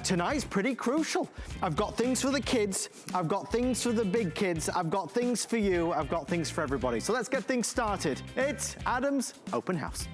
Tonight's pretty crucial. I've got things for the kids, I've got things for the big kids, I've got things for you, I've got things for everybody. So let's get things started. It's Adam's Open House.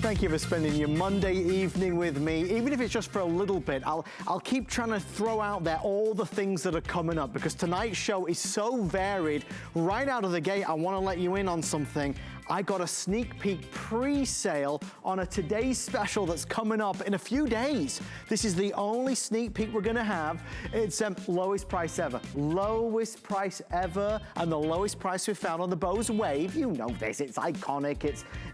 Thank you for spending your Monday evening with me. Even if it's just for a little bit, I'll keep trying to throw out there all the things that are coming up because tonight's show is so varied. Right out of the gate, I want to let you in on something. I got a sneak peek pre-sale on a today's special that's coming up in a few days. This is the only sneak peek we're gonna have. It's lowest price ever. Lowest price ever, and the lowest price we've found on the Bose Wave. You know this, it's iconic.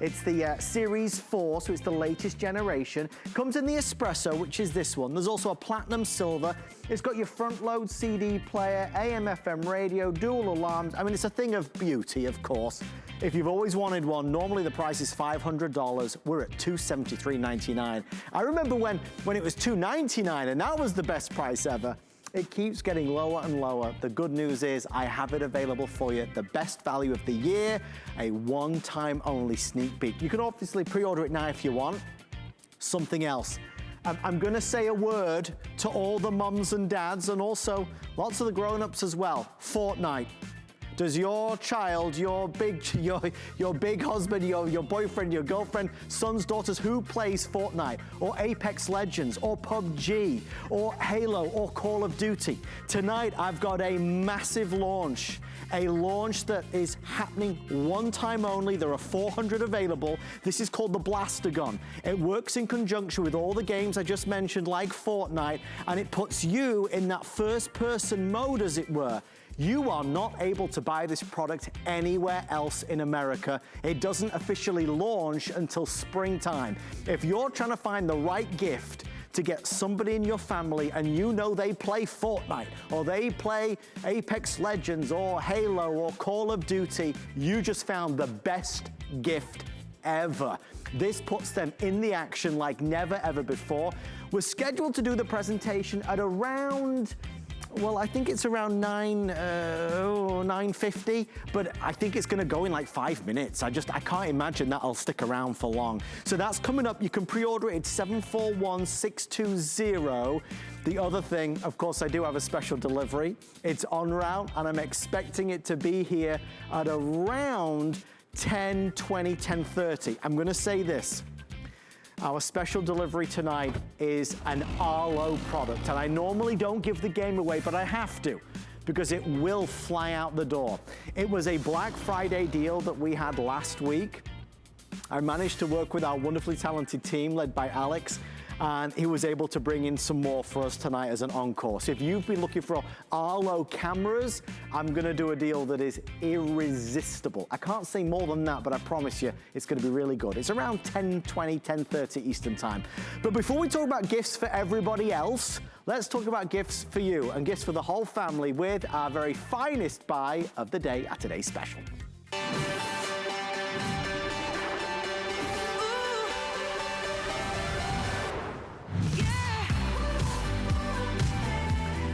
It's the Series 4, so it's the latest generation. Comes in the Espresso, which is this one. There's also a Platinum Silver. It's got your front load CD player, AM, FM radio, dual alarms. I mean, it's a thing of beauty, of course. If you've always wanted one, normally the price is $500. We're at $273.99. I remember when it was $299 and that was the best price ever. It keeps getting lower and lower. The good news is I have it available for you. The best value of the year, a one-time only sneak peek. You can obviously pre-order it now if you want. Something else. I'm gonna say a word to all the mums and dads and also lots of the grown-ups as well. Fortnite. Does your child, your big husband, your boyfriend, your girlfriend, sons, daughters, who plays Fortnite or Apex Legends or PUBG or Halo or Call of Duty? Tonight I've got a massive launch. A launch that is happening one time only. There are 400 available. This is called the Blaster Gun. It works in conjunction with all the games I just mentioned, like Fortnite, and it puts you in that first person mode, as it were. You are not able to buy this product anywhere else in America. It doesn't officially launch until springtime. If you're trying to find the right gift to get somebody in your family and you know they play Fortnite or they play Apex Legends or Halo or Call of Duty, you just found the best gift ever. This puts them in the action like never ever before. We're scheduled to do the presentation at around, well, I think it's around 9:50, but I think it's gonna go in like 5 minutes. I can't imagine that'll stick around for long. So that's coming up. You can pre-order it. It's 741620. The other thing, of course, I do have a special delivery. It's en route, and I'm expecting it to be here at around 10:20, 10:30. I'm gonna say this. Our special delivery tonight is an Arlo product, and I normally don't give the game away, but I have to, because it will fly out the door. It was a Black Friday deal that we had last week. I managed to work with our wonderfully talented team led by Alex, and he was able to bring in some more for us tonight as an encore. So if you've been looking for Arlo cameras, I'm gonna do a deal that is irresistible. I can't say more than that, but I promise you it's gonna be really good. It's around 10:20, 10:30 Eastern time. But before we talk about gifts for everybody else, let's talk about gifts for you and gifts for the whole family with our very finest buy of the day at today's special.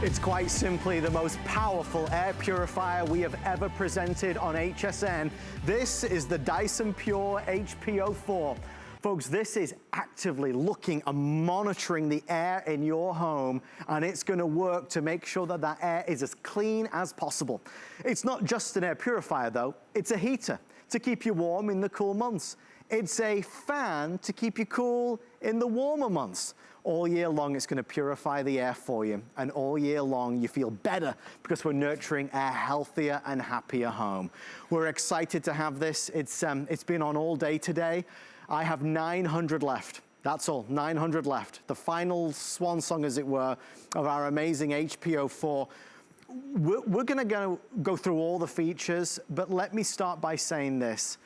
It's quite simply the most powerful air purifier we have ever presented on HSN. This is the Dyson Pure HPO4. Folks, this is actively looking and monitoring the air in your home, and it's gonna work to make sure that that air is as clean as possible. It's not just an air purifier though, it's a heater to keep you warm in the cool months. It's a fan to keep you cool in the warmer months. All year long, it's gonna purify the air for you. And all year long, you feel better because we're nurturing a healthier and happier home. We're excited to have this. It's been on all day today. I have 900 left. That's all, 900 left. The final swan song, as it were, of our amazing HPO4. We're gonna go through all the features, but let me start by saying this.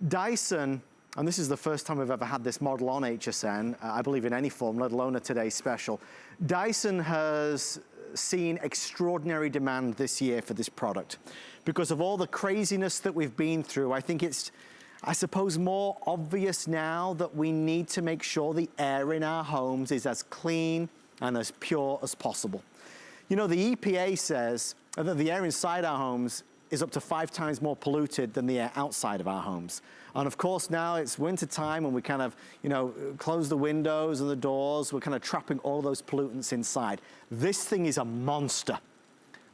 Dyson, and this is the first time we've ever had this model on HSN, I believe in any form, let alone a today's special. Dyson has seen extraordinary demand this year for this product. Because of all the craziness that we've been through, I think it's, I suppose, more obvious now that we need to make sure the air in our homes is as clean and as pure as possible. You know, the EPA says that the air inside our homes is up to 5 times more polluted than the air outside of our homes. And of course, now it's winter time and we kind of, you know, close the windows and the doors. We're kind of trapping all those pollutants inside. This thing is a monster.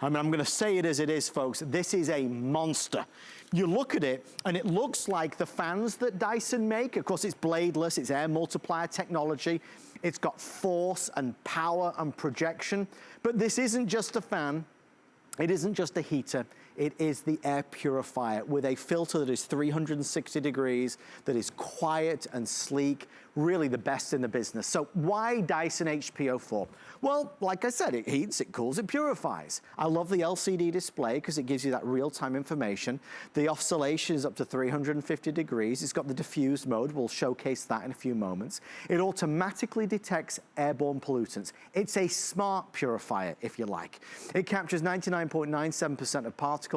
I mean, I'm gonna say it as it is, folks. This is a monster. You look at it, and it looks like the fans that Dyson make. Of course, it's bladeless, it's air multiplier technology. It's got force and power and projection. But this isn't just a fan. It isn't just a heater. It is the air purifier with a filter that is 360 degrees, that is quiet and sleek, really the best in the business. So why Dyson HPO4? Well, like I said, it heats, it cools, it purifies. I love the LCD display because it gives you that real-time information. The oscillation is up to 350 degrees. It's got the diffused mode. We'll showcase that in a few moments. It automatically detects airborne pollutants. It's a smart purifier, if you like. It captures 99.97% of particles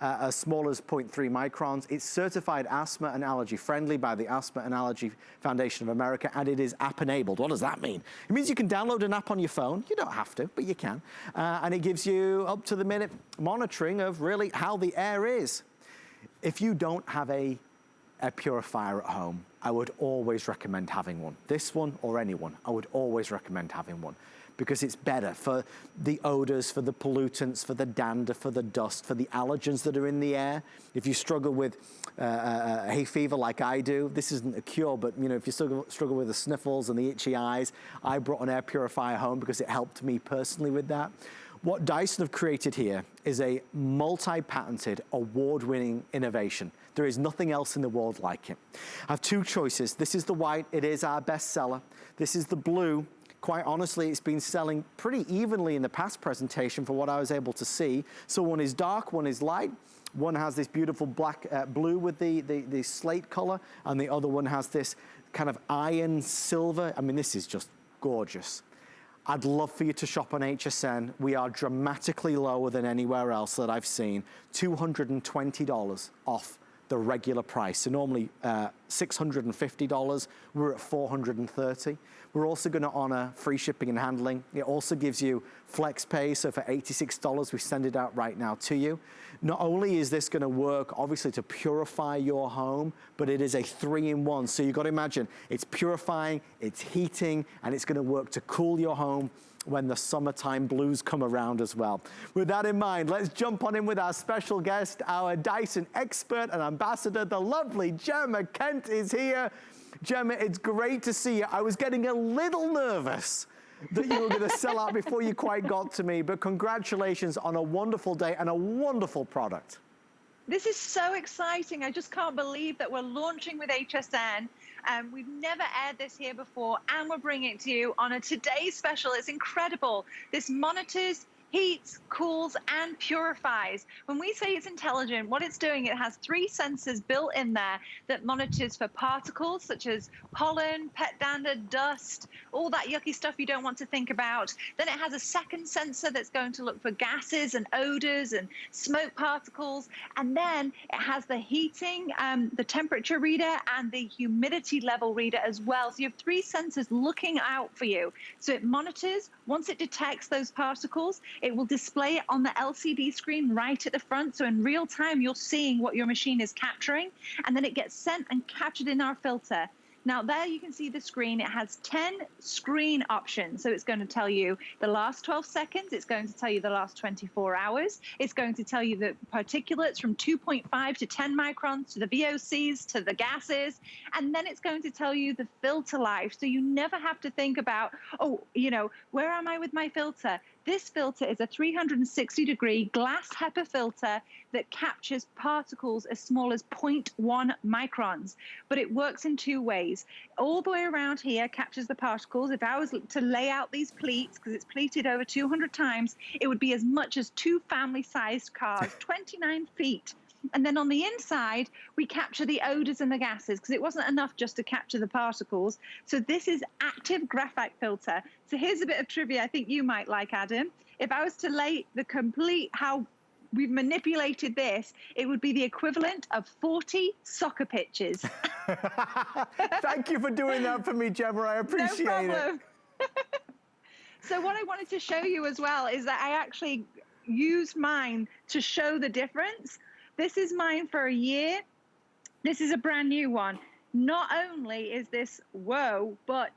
as small as 0.3 microns. It's certified asthma and allergy friendly by the Asthma and Allergy Foundation of America, and it is app enabled. What does that mean? It means you can download an app on your phone. You don't have to, but you can. And it gives you up to the minute monitoring of really how the air is. If you don't have a purifier at home, I would always recommend having one. This one or any one, I would always recommend having one, because it's better for the odors, for the pollutants, for the dander, for the dust, for the allergens that are in the air. If you struggle with hay fever like I do, this isn't a cure, but you know, if you struggle with the sniffles and the itchy eyes, I brought an air purifier home because it helped me personally with that. What Dyson have created here is a multi-patented, award-winning innovation. There is nothing else in the world like it. I have 2 choices. This is the white, it is our best seller. This is the blue. Quite honestly, it's been selling pretty evenly in the past presentation for what I was able to see. So one is dark, one is light. One has this beautiful black, blue with the slate color, and the other one has this kind of iron silver. I mean, this is just gorgeous. I'd love for you to shop on HSN. We are dramatically lower than anywhere else that I've seen. $220 off the regular price. So normally $650, we're at $430. We're also gonna honor free shipping and handling. It also gives you flex pay, so for $86, we send it out right now to you. Not only is this gonna work, obviously, to purify your home, but it is a 3-in-1. So you've got to imagine, it's purifying, it's heating, and it's gonna work to cool your home when the summertime blues come around as well. With that in mind, let's jump on in with our special guest, our Dyson expert and ambassador, the lovely Gemma Kent is here. Gemma, it's great to see you. I was getting a little nervous that you were going to sell out before you quite got to me, but congratulations on a wonderful day and a wonderful product. This is so exciting. I just can't believe that we're launching with HSN. We've never aired this here before, and we're bringing it to you on a today's special. It's incredible. This monitors, heats, cools, and purifies. When we say it's intelligent, what it's doing, it has 3 sensors built in there that monitors for particles such as pollen, pet dander, dust, all that yucky stuff you don't want to think about. Then it has a second sensor that's going to look for gases and odors and smoke particles. And then it has the heating, the temperature reader, and the humidity level reader as well. So you have 3 sensors looking out for you. So it monitors. Once it detects those particles, it will display it on the LCD screen right at the front. So in real time, you're seeing what your machine is capturing, and then it gets sent and captured in our filter. Now there you can see the screen. It has 10 screen options. So it's going to tell you the last 12 seconds. It's going to tell you the last 24 hours. It's going to tell you the particulates from 2.5 to 10 microns to the VOCs to the gases. And then it's going to tell you the filter life. So you never have to think about, oh, you know, where am I with my filter? This filter is a 360-degree glass HEPA filter that captures particles as small as 0.1 microns. But it works in 2 ways. All the way around here captures the particles. If I was to lay out these pleats, because it's pleated over 200 times, it would be as much as 2 family-sized cars, 29 feet. And then on the inside, we capture the odors and the gases, because it wasn't enough just to capture the particles. So this is active graphite filter. So here's a bit of trivia I think you might like, Adam. If I was to lay the complete how we've manipulated this, it would be the equivalent of 40 soccer pitches. Thank you for doing that for me, Gemma. I appreciate it. No problem. So what I wanted to show you as well is that I actually used mine to show the difference. This is mine for a year. This is a brand new one. Not only is this whoa, but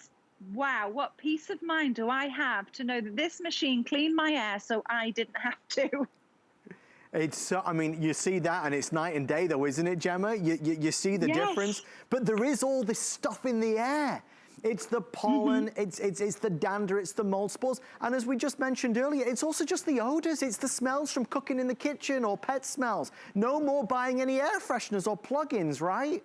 wow, what peace of mind do I have to know that this machine cleaned my air so I didn't have to. It's so, I mean, you see that and it's night and day though, isn't it, Gemma? You see the difference, but there is all this stuff in the air. It's the pollen, it's the dander, it's the mold spores. And as we just mentioned earlier, it's also just the odors. It's the smells from cooking in the kitchen or pet smells. No more buying any air fresheners or plug-ins, right?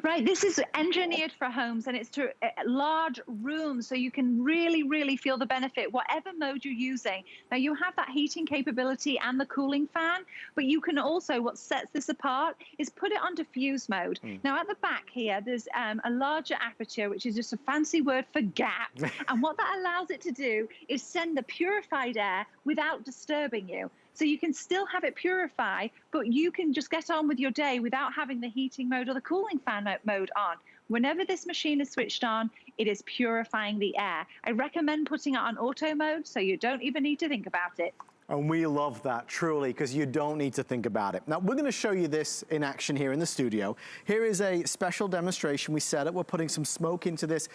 Right, this is engineered for homes, and it's to large rooms, so you can really, really feel the benefit, whatever mode you're using. Now, you have that heating capability and the cooling fan, but you can also, what sets this apart is put it on diffuse mode. Now, at the back here, there's a larger aperture, which is just a fancy word for gap. And what that allows it to do is send the purified air without disturbing you. So you can still have it purify, but you can just get on with your day without having the heating mode or the cooling fan mode on. Whenever this machine is switched on, it is purifying the air. I recommend putting it on auto mode so you don't even need to think about it. And we love that, truly, because you don't need to think about it. Now, we're going to show you this in action here in the studio. Here is a special demonstration we set up. We're putting some smoke into this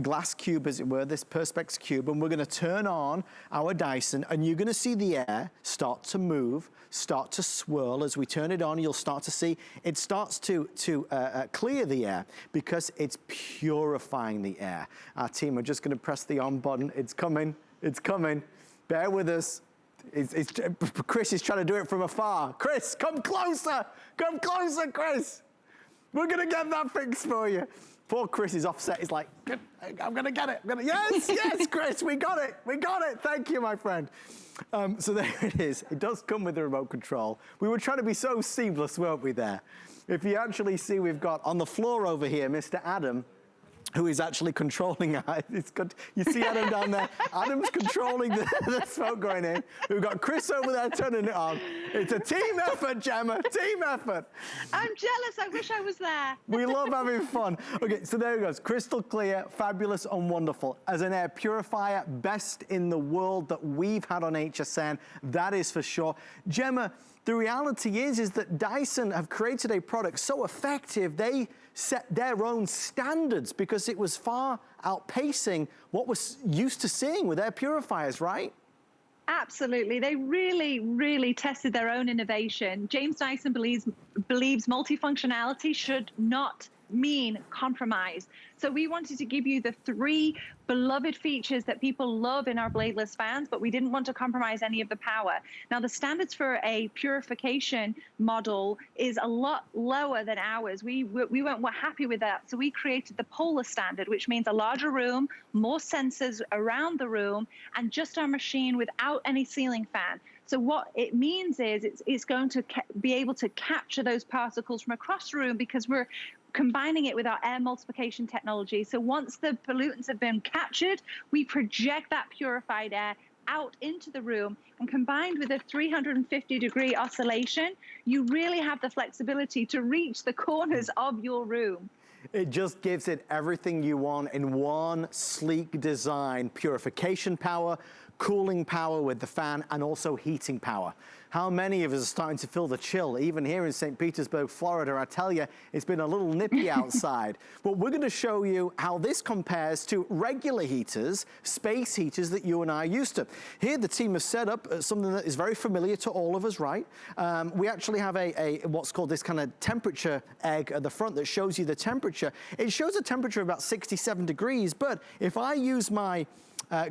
glass cube, as it were, this Perspex cube, and we're going to turn on our Dyson, and you're going to see the air start to move, start to swirl. As we turn it on, you'll start to see it starts to clear the air because it's purifying the air. Our team are just going to press the on button. It's coming. It's coming. Bear with us. Chris is trying to do it from afar. Chris, come closer. Come closer, Chris. We're going to get that fixed for you. Poor Chris is offset. He's like, I'm going to get it. Yes, yes, Chris, we got it. We got it. Thank you, my friend. So there it is. It does come with the remote control. We were trying to be so seamless, weren't we, there? If you actually see, we've got on the floor over here, Mr. Adam, who is actually controlling it. It's good. You see Adam down there? Adam's controlling the smoke going in. We've got Chris over there turning it on. It's a team effort, Gemma, team effort. I'm jealous, I wish I was there. We love having fun. Okay, so there it goes. Crystal clear, fabulous and wonderful. As an air purifier, best in the world that we've had on HSN, that is for sure. Gemma, the reality is that Dyson have created a product so effective, they set their own standards because it was far outpacing what we're used to seeing with air purifiers, right? Absolutely. They really, really tested their own innovation. James Dyson believes multifunctionality should not mean compromise. So we wanted to give you the 3 beloved features that people love in our bladeless fans, but we didn't want to compromise any of the power. Now, the standards for a purification model is a lot lower than ours. We weren't happy with that, so we created the polar standard, which means a larger room, more sensors around the room, and just our machine without any ceiling fan. So what it means is it's going to be able to capture those particles from across the room because we're combining it with our air multiplication technology. So once the pollutants have been captured, we project that purified air out into the room, and combined with a 350-degree oscillation, you really have the flexibility to reach the corners of your room. It just gives it everything you want in one sleek design. Purification power, cooling power with the fan, and also heating power. How many of us are starting to feel the chill? Even here in St. Petersburg, Florida, I tell you, it's been a little nippy outside. But we're going to show you how this compares to regular heaters, space heaters that you and I are used to. Here, the team has set up something that is very familiar to all of us, right? We actually have what's called this kind of temperature egg at the front that shows you the temperature. It shows a temperature of about 67 degrees, but if I use my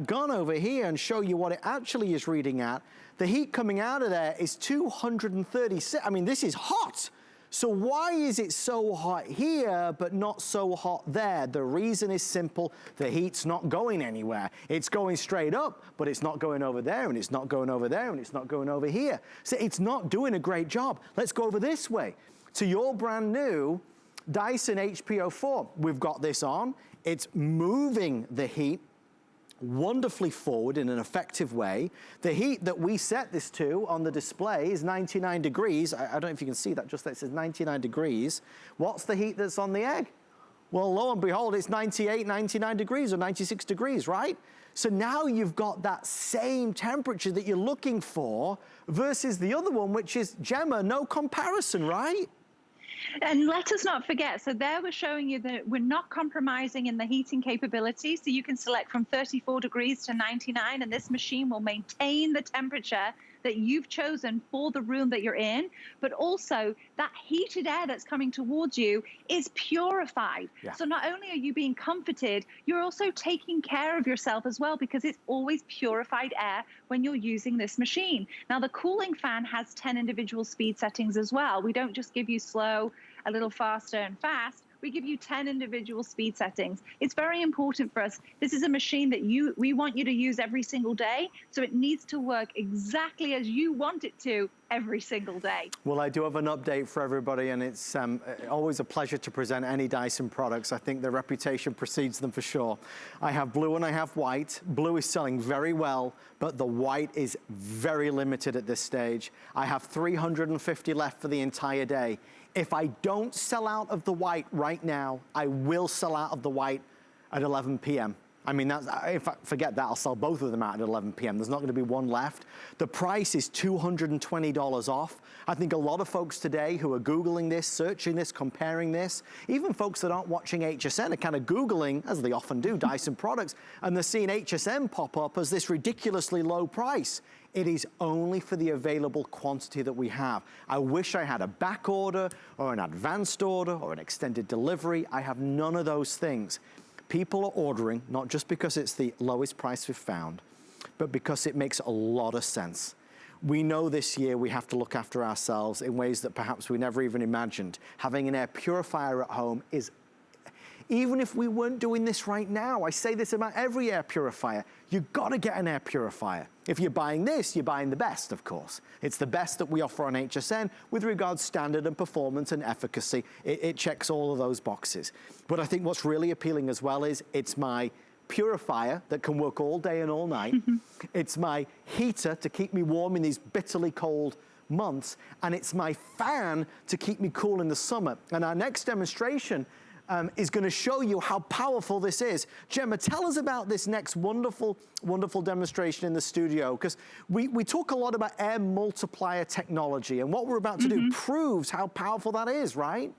gun over here and show you what it actually is reading at, the heat coming out of there is 236. I mean, this is hot. So why is it so hot here but not so hot there? The reason is simple. The heat's not going anywhere. It's going straight up, but it's not going over there, and it's not going over there, and it's not going over here. So it's not doing a great job. Let's go over this way to your brand new Dyson HP04. We've got this on. It's moving the heat wonderfully forward in an effective way. The heat that we set this to on the display is 99 degrees. I don't know if you can see that, just that it says 99 degrees. What's the heat that's on the egg? Well, lo and behold, it's 98, 99 degrees or 96 degrees, right? So now you've got that same temperature that you're looking for versus the other one, which is, Gemma, no comparison, right? And let us not forget, so there we're showing you that we're not compromising in the heating capability. So you can select from 34 degrees to 99, and this machine will maintain the temperature that you've chosen for the room that you're in. But also that heated air that's coming towards you is purified. Yeah. So not only are you being comforted, you're also taking care of yourself as well, because it's always purified air when you're using this machine. Now the cooling fan has 10 individual speed settings as well. We don't just give you slow, a little faster and fast. We give you 10 individual speed settings. It's very important for us. This is a machine that we want you to use every single day, so it needs to work exactly as you want it to every single day. Well, I do have an update for everybody, and it's always a pleasure to present any Dyson products. I think their reputation precedes them for sure. I have blue and I have white. Blue is selling very well, but the white is very limited at this stage. I have 350 left for the entire day. If I don't sell out of the white right now, I will sell out of the white at 11 p.m. I mean, if I forget that, I'll sell both of them out at 11 p.m. There's not going to be one left. The price is $220 off. I think a lot of folks today who are Googling this, searching this, comparing this, even folks that aren't watching HSN are kind of Googling, as they often do, Dyson products, and they're seeing HSN pop up as this ridiculously low price. It is only for the available quantity that we have. I wish I had a back order or an advanced order or an extended delivery. I have none of those things. People are ordering, not just because it's the lowest price we've found, but because it makes a lot of sense. We know this year we have to look after ourselves in ways that perhaps we never even imagined. Having an air purifier at home is, even if we weren't doing this right now, I say this about every air purifier, you've got to get an air purifier. If you're buying this, you're buying the best, of course. It's the best that we offer on HSN with regards to standard and performance and efficacy. It checks all of those boxes. But I think what's really appealing as well is it's my purifier that can work all day and all night. It's my heater to keep me warm in these bitterly cold months. And it's my fan to keep me cool in the summer. And our next demonstration is going to show you how powerful this is. Gemma, tell us about this next wonderful, wonderful demonstration in the studio, because we talk a lot about air multiplier technology, and what we're about to do proves how powerful that is, right?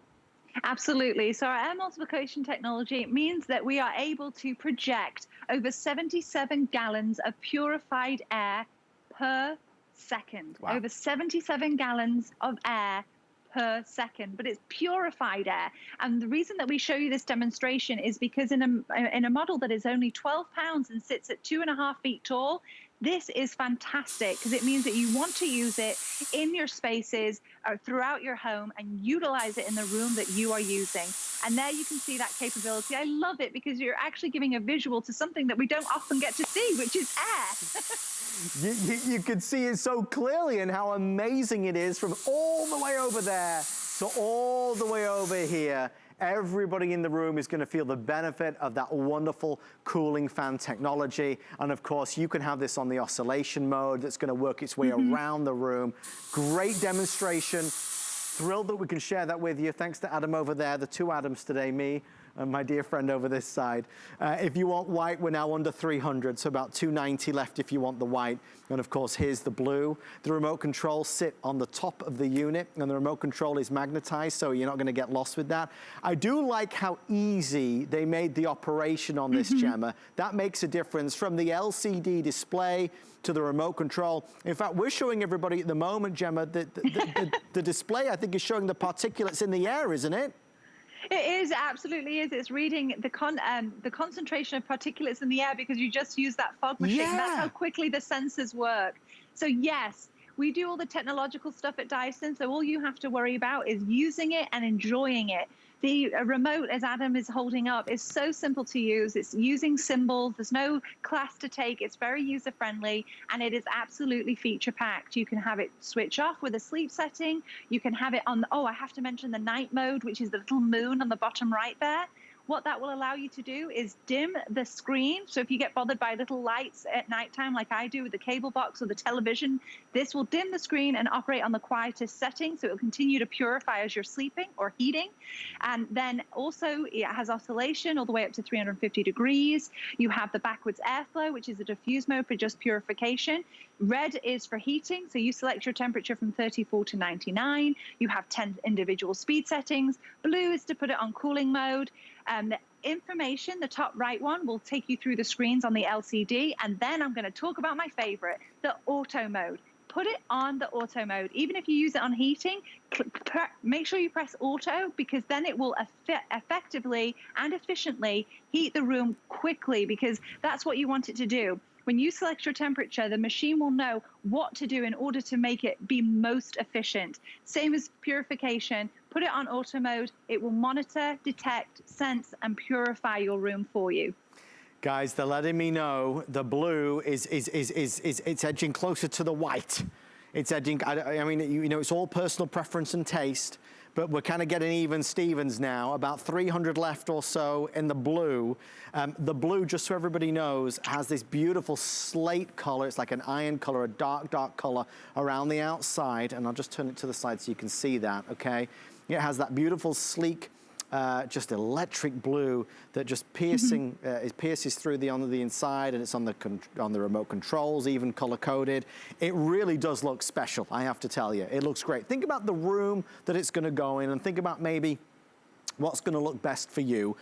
Absolutely. So our air multiplication technology means that we are able to project over 77 gallons of purified air per second. Wow. Over 77 gallons of air per second, but it's purified air. And the reason that we show you this demonstration is because in a model that is only 12 pounds and sits at 2.5 feet tall, this is fantastic because it means that you want to use it in your spaces or throughout your home and utilize it in the room that you are using. And there you can see that capability. I love it because you're actually giving a visual to something that we don't often get to see, which is air. You can see it so clearly and how amazing it is from all the way over there to all the way over here. Everybody in the room is going to feel the benefit of that wonderful cooling fan technology. And of course, you can have this on the oscillation mode that's going to work its way around the room. Great demonstration. Thrilled that we can share that with you. Thanks to Adam over there, the two Adams today, me and my dear friend over this side. If you want white, we're now under 300, so about 290 left if you want the white. And of course, here's the blue. The remote controls sit on the top of the unit, and the remote control is magnetized, so you're not gonna get lost with that. I do like how easy they made the operation on this, Gemma. That makes a difference from the LCD display to the remote control. In fact, we're showing everybody at the moment, Gemma, the display, I think, is showing the particulates in the air, isn't it? It is, absolutely is. It's reading the concentration of particulates in the air because you just use that fog machine. Yeah. That's how quickly the sensors work. So yes, we do all the technological stuff at Dyson, so all you have to worry about is using it and enjoying it. The remote, as Adam is holding up, is so simple to use. It's using symbols. There's no class to take. It's very user-friendly, and it is absolutely feature-packed. You can have it switch off with a sleep setting. You can have it on, oh, I have to mention the night mode, which is the little moon on the bottom right there. What that will allow you to do is dim the screen. So if you get bothered by little lights at nighttime, like I do with the cable box or the television, this will dim the screen and operate on the quietest setting. So it will continue to purify as you're sleeping or heating. And then also it has oscillation all the way up to 350 degrees. You have the backwards airflow, which is a diffuse mode for just purification. Red is for heating. So you select your temperature from 34 to 99. You have 10 individual speed settings. Blue is to put it on cooling mode. The information, the top right one, will take you through the screens on the LCD. And then I'm going to talk about my favorite, the auto mode. Put it on the auto mode. Even if you use it on heating, make sure you press auto, because then it will effectively and efficiently heat the room quickly, because that's what you want it to do. When you select your temperature, the machine will know what to do in order to make it be most efficient. Same as purification. Put it on auto mode. It will monitor, detect, sense, and purify your room for you. Guys, they're letting me know the blue is it's edging closer to the white. It's edging, I mean, you know, it's all personal preference and taste, but we're kind of getting even Stevens now, about 300 left or so in the blue. The blue, just so everybody knows, has this beautiful slate color. It's like an iron color, a dark, dark color around the outside. And I'll just turn it to the side so you can see that, okay? It has that beautiful, sleek, just electric blue that just piercing, it pierces through on the inside, and it's on the remote controls, even color coded. It really does look special, I have to tell you. It looks great. Think about the room that it's going to go in, and think about maybe what's going to look best for you.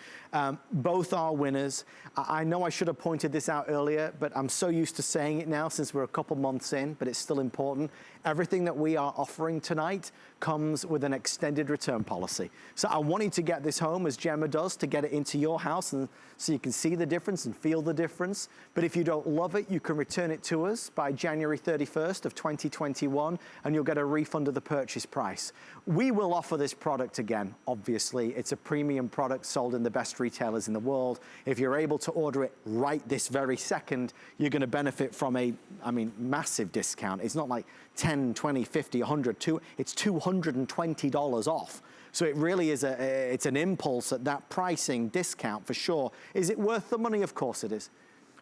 Both are winners. I know I should have pointed this out earlier, but I'm so used to saying it now since we're a couple months in, but it's still important. Everything that we are offering tonight comes with an extended return policy. So I wanted to get this home, as Gemma does, to get it into your house, and so you can see the difference and feel the difference. But if you don't love it, you can return it to us by January 31st of 2021, and you'll get a refund of the purchase price. We will offer this product again, obviously. It's a premium product sold in the best retailers in the world. If you're able to order it right this very second, you're going to benefit from a, I mean, massive discount. It's not like 10, 20, 50, 100, it's $220 off. So it really is it's an impulse at that pricing discount for sure. Is it worth the money? Of course it is.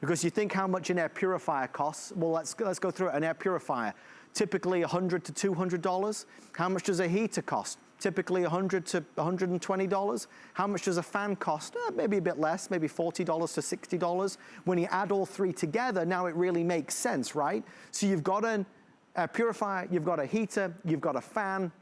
Because you think how much an air purifier costs. Well, let's go through it. An air purifier, typically $100 to $200. How much does a heater cost? Typically $100 to $120. How much does a fan cost? Maybe a bit less, maybe $40 to $60. When you add all three together, now it really makes sense, right? So you've got a purifier, you've got a heater, you've got a fan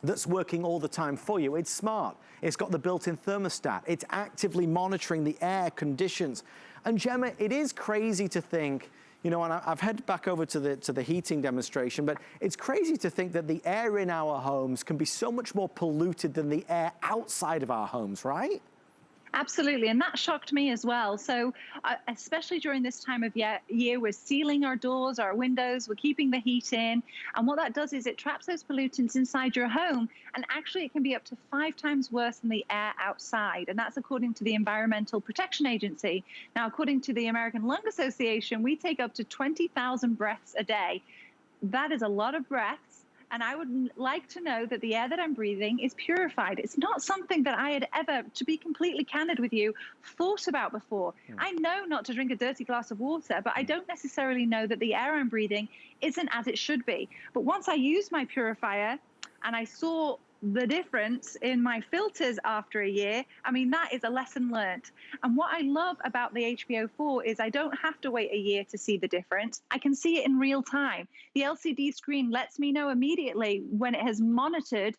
that's working all the time for you. It's smart. It's got the built-in thermostat. It's actively monitoring the air conditions. And Gemma, it is crazy to think, you know, and I've headed back over to the heating demonstration, but it's crazy to think that the air in our homes can be so much more polluted than the air outside of our homes, right? Absolutely, and that shocked me as well. So especially during this time of year, we're sealing our doors, our windows, we're keeping the heat in. And what that does is it traps those pollutants inside your home. And actually it can be up to 5 times worse than the air outside. And that's according to the Environmental Protection Agency. Now, according to the American Lung Association, we take up to 20,000 breaths a day. That is a lot of breaths. And I would like to know that the air that I'm breathing is purified. It's not something that I had ever, to be completely candid with you, thought about before. I know not to drink a dirty glass of water, but I don't necessarily know that the air I'm breathing isn't as it should be. But once I used my purifier and I saw the difference in my filters after a year, I mean, that is a lesson learned. And what I love about the HBO4 is I don't have to wait a year to see the difference. I can see it in real time. The LCD screen lets me know immediately when it has monitored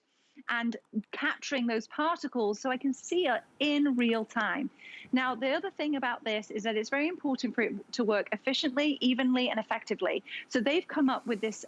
and capturing those particles, so I can see it in real time. Now, the other thing about this is that it's very important for it to work efficiently, evenly, and effectively. So they've come up with this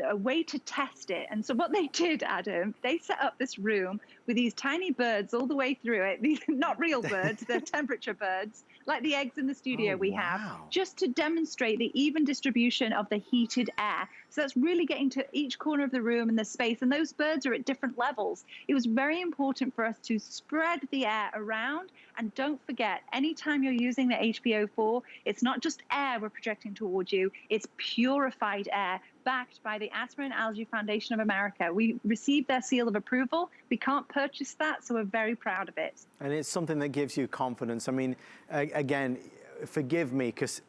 a way to test it. And so what they did, Adam, they set up this room with these tiny birds all the way through it. These not real birds, they're temperature birds, like the eggs in the studio we have, just to demonstrate the even distribution of the heated air. So that's really getting to each corner of the room and the space. And those birds are at different levels. It was very important for us to spread the air around. And don't forget, anytime you're using the HBO4, it's not just air we're projecting towards you, it's purified air backed by the Asthma and Allergy Foundation of America. We received their seal of approval. We can't purchase that, so we're very proud of it. And it's something that gives you confidence. I mean, again, forgive me, because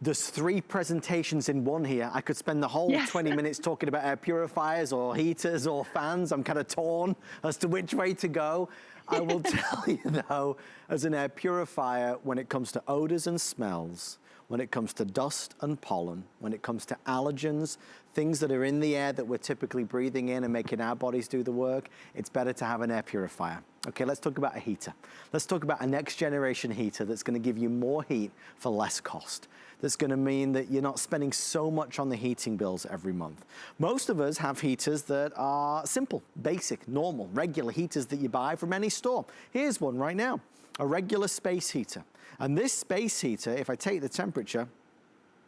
there's 3 presentations in one here. I could spend the whole 20 minutes talking about air purifiers or heaters or fans. I'm kind of torn as to which way to go. I will tell you though, as an air purifier, when it comes to odors and smells, when it comes to dust and pollen, when it comes to allergens, things that are in the air that we're typically breathing in and making our bodies do the work, it's better to have an air purifier. Okay, let's talk about a heater. Let's talk about a next generation heater that's gonna give you more heat for less cost. That's gonna mean that you're not spending so much on the heating bills every month. Most of us have heaters that are simple, basic, normal, regular heaters that you buy from any store. Here's one right now, a regular space heater. And this space heater, if I take the temperature,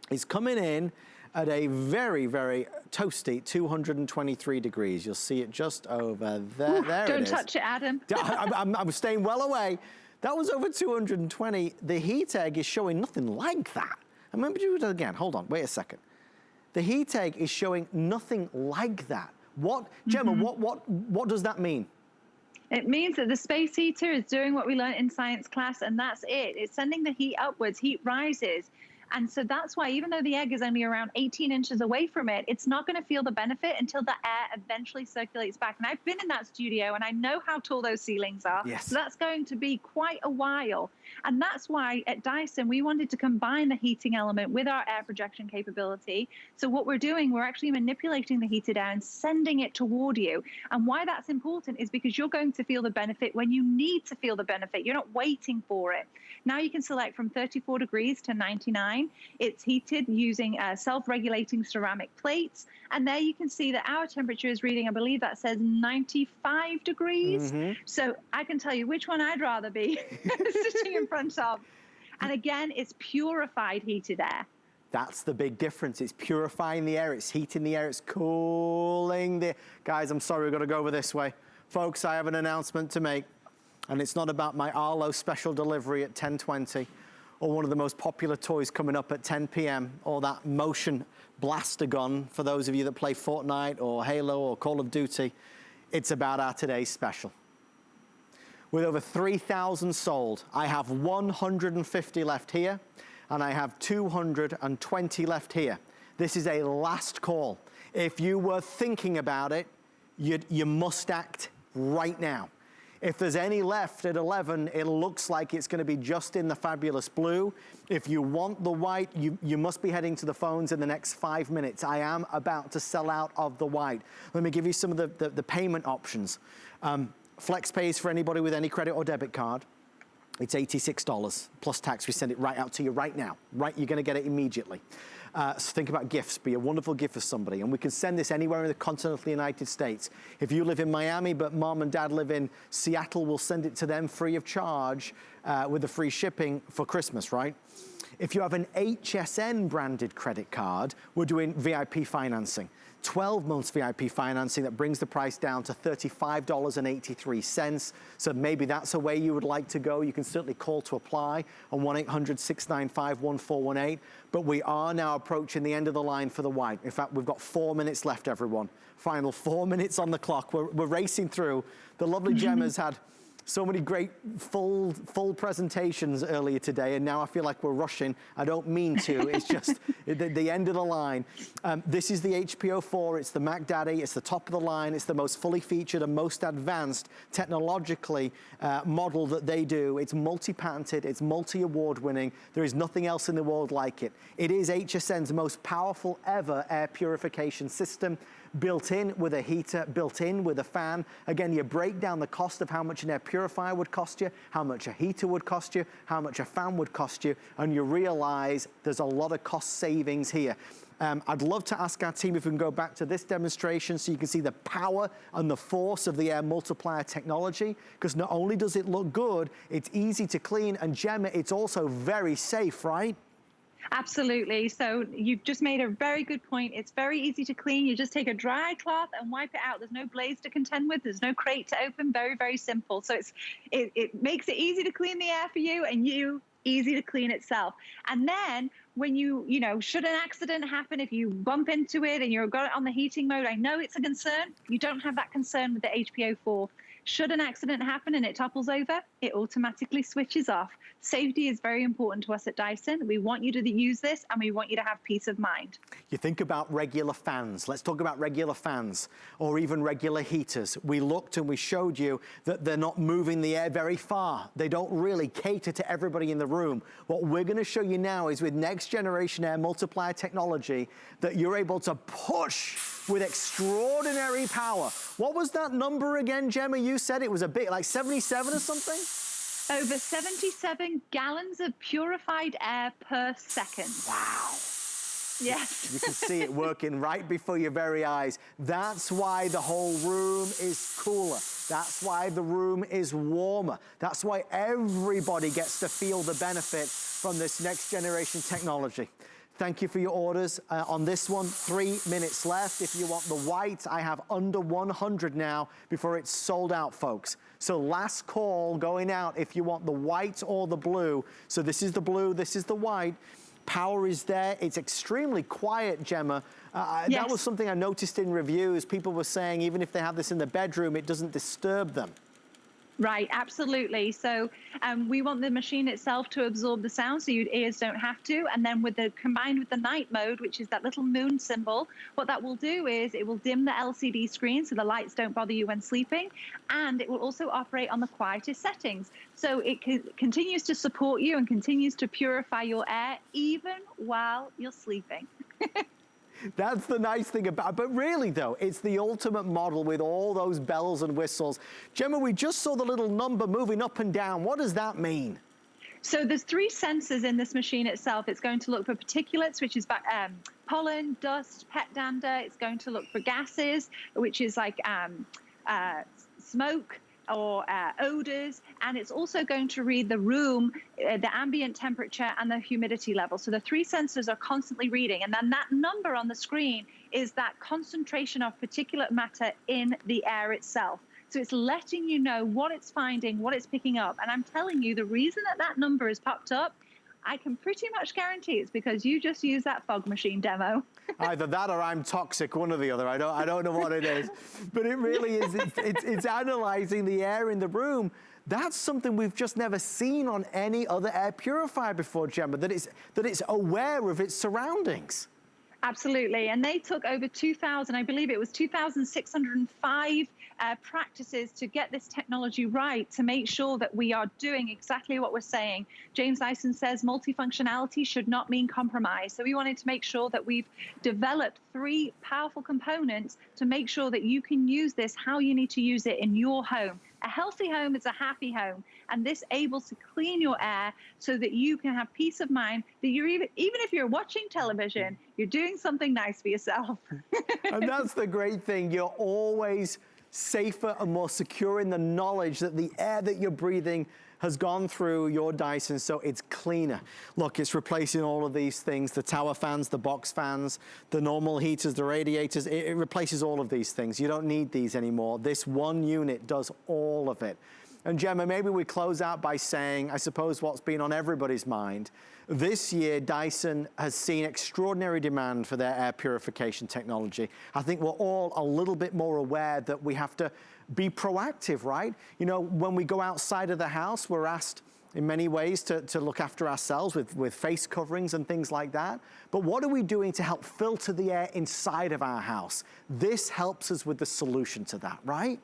is coming in at a very, very toasty 223 degrees. You'll see it just over there. Ooh, there don't it is. touch it, Adam. I'm staying well away. That was over 220. The heat egg is showing nothing like that. I remember do it again. Hold on, wait a second. The heat egg is showing nothing like that. What, Gemma, what does that mean? It means that the space heater is doing what we learned in science class, and that's it. It's sending the heat upwards, heat rises. And so that's why, even though the egg is only around 18 inches away from it, it's not going to feel the benefit until the air eventually circulates back. And I've been in that studio and I know how tall those ceilings are. Yes. So that's going to be quite a while. And that's why at Dyson, we wanted to combine the heating element with our air projection capability. So what we're doing, we're actually manipulating the heater down, sending it toward you. And why that's important is because you're going to feel the benefit when you need to feel the benefit. You're not waiting for it. Now you can select from 34 degrees to 99. It's heated using self-regulating ceramic plates. And there you can see that our temperature is reading, I believe that says 95 degrees. So I can tell you which one I'd rather be sitting in front of. And again, it's purified heated air. That's the big difference. It's purifying the air, it's heating the air, it's cooling the... Guys, I'm sorry, we've got to go over this way. Folks, I have an announcement to make. And it's not about my Arlo special delivery at 10:20 or one of the most popular toys coming up at 10 p.m. or that motion blaster gun for those of you that play Fortnite or Halo or Call of Duty. It's about our today's special. With over 3,000 sold, I have 150 left here and I have 220 left here. This is a last call. If you were thinking about it, you must act right now. If there's any left at 11, it looks like it's going to be just in the fabulous blue. If you want the white, you must be heading to the phones in the next 5 minutes. I am about to sell out of the white. Let me give you some of the payment options. FlexPay is for anybody with any credit or debit card. It's $86 plus tax. We send it right out to you right now. Right, you're going to get it immediately. So think about gifts. Be a wonderful gift for somebody. And we can send this anywhere in the continental United States. If you live in Miami, but mom and dad live in Seattle, we'll send it to them free of charge with the free shipping for Christmas, right? If you have an HSN branded credit card, we're doing VIP financing. 12 months VIP financing that brings the price down to $35.83. So maybe that's a way you would like to go. You can certainly call to apply on 1-800-695-1418. But we are now approaching the end of the line for the white. In fact, we've got 4 minutes left, everyone. Final 4 minutes on the clock. We're racing through. The lovely Gemma's had so many great full presentations earlier today, and now I feel like we're rushing. I don't mean to, it's just the end of the line. This is the HPO4, it's the Mac Daddy, it's the top of the line, it's the most fully featured and most advanced technologically model that they do. It's multi-patented, it's multi-award winning. There is nothing else in the world like it. It is HSN's most powerful ever air purification system. Built in with a heater, built in with a fan. Again, you break down the cost of how much an air purifier would cost you, how much a heater would cost you, how much a fan would cost you, and you realize there's a lot of cost savings here. I'd love to ask our team if we can go back to this demonstration so you can see the power and the force of the air multiplier technology, because not only does it look good, it's easy to clean, and Gemma, it's also very safe, right? Absolutely. So you've just made a very good point. It's very easy to clean. You just take a dry cloth and wipe it out. There's no blades to contend with. There's no crate to open. Very, very simple. So it makes it easy to clean the air for you, and you easy to clean itself. And then when you know, should an accident happen, if you bump into it and you've got it on the heating mode, I know it's a concern. You don't have that concern with the HPO4. Should an accident happen and it topples over, it automatically switches off. Safety is very important to us at Dyson. We want you to use this and we want you to have peace of mind. You think about regular fans. Let's talk about regular fans or even regular heaters. We looked and we showed you that they're not moving the air very far. They don't really cater to everybody in the room. What we're going to show you now is with next generation air multiplier technology that you're able to push with extraordinary power. What was that number again, Gemma? You said it was a bit like 77 or something? Over 77 gallons of purified air per second. Wow. Yes. You can see it working right before your very eyes. That's why the whole room is cooler. That's why the room is warmer. That's why everybody gets to feel the benefit from this next generation technology. Thank you for your orders. On this one, 3 minutes left. If you want the white, I have under 100 now before it's sold out, folks. So last call going out if you want the white or the blue. So this is the blue, this is the white. Power is there. It's extremely quiet, Gemma. Yes. That was something I noticed in reviews. People were saying even if they have this in the bedroom, it doesn't disturb them. Right, absolutely. So we want the machine itself to absorb the sound so your ears don't have to. And then combined with the night mode, which is that little moon symbol, what that will do is it will dim the LCD screen so the lights don't bother you when sleeping. And it will also operate on the quietest settings. So it continues to support you and continues to purify your air even while you're sleeping. That's the nice thing about it. But really, though, it's the ultimate model with all those bells and whistles. Gemma, we just saw the little number moving up and down. What does that mean? So there's 3 sensors in this machine itself. It's going to look for particulates, which is pollen, dust, pet dander. It's going to look for gases, which is like smoke or odors, and it's also going to read the room, the ambient temperature and the humidity level. So the 3 sensors are constantly reading, and then that number on the screen is that concentration of particulate matter in the air itself. So it's letting you know what it's finding, what it's picking up. And I'm telling you, the reason that number is popped up, I can pretty much guarantee it's because you just used that fog machine demo. Either that or I'm toxic, one or the other. I don't know what it is. But it really is, it's analyzing the air in the room. That's something we've just never seen on any other air purifier before, Gemma, that it's aware of its surroundings. Absolutely. And they took over 2,000, I believe it was 2,605 practices to get this technology right, to make sure that we are doing exactly what we're saying. James Dyson says multifunctionality should not mean compromise. So we wanted to make sure that we've developed 3 powerful components to make sure that you can use this how you need to use it in your home. A healthy home is a happy home, and this able to clean your air so that you can have peace of mind that you're even if you're watching television, you're doing something nice for yourself. And that's the great thing. You're always safer and more secure in the knowledge that the air that you're breathing has gone through your Dyson, so it's cleaner. Look, it's replacing all of these things, the tower fans, the box fans, the normal heaters, the radiators. It replaces all of these things. You don't need these anymore. This one unit does all of it. And Gemma, maybe we close out by saying, I suppose what's been on everybody's mind, this year Dyson has seen extraordinary demand for their air purification technology. I think we're all a little bit more aware that we have to be proactive, right? You know, when we go outside of the house, we're asked in many ways to look after ourselves with face coverings and things like that. But what are we doing to help filter the air inside of our house? This helps us with the solution to that, right?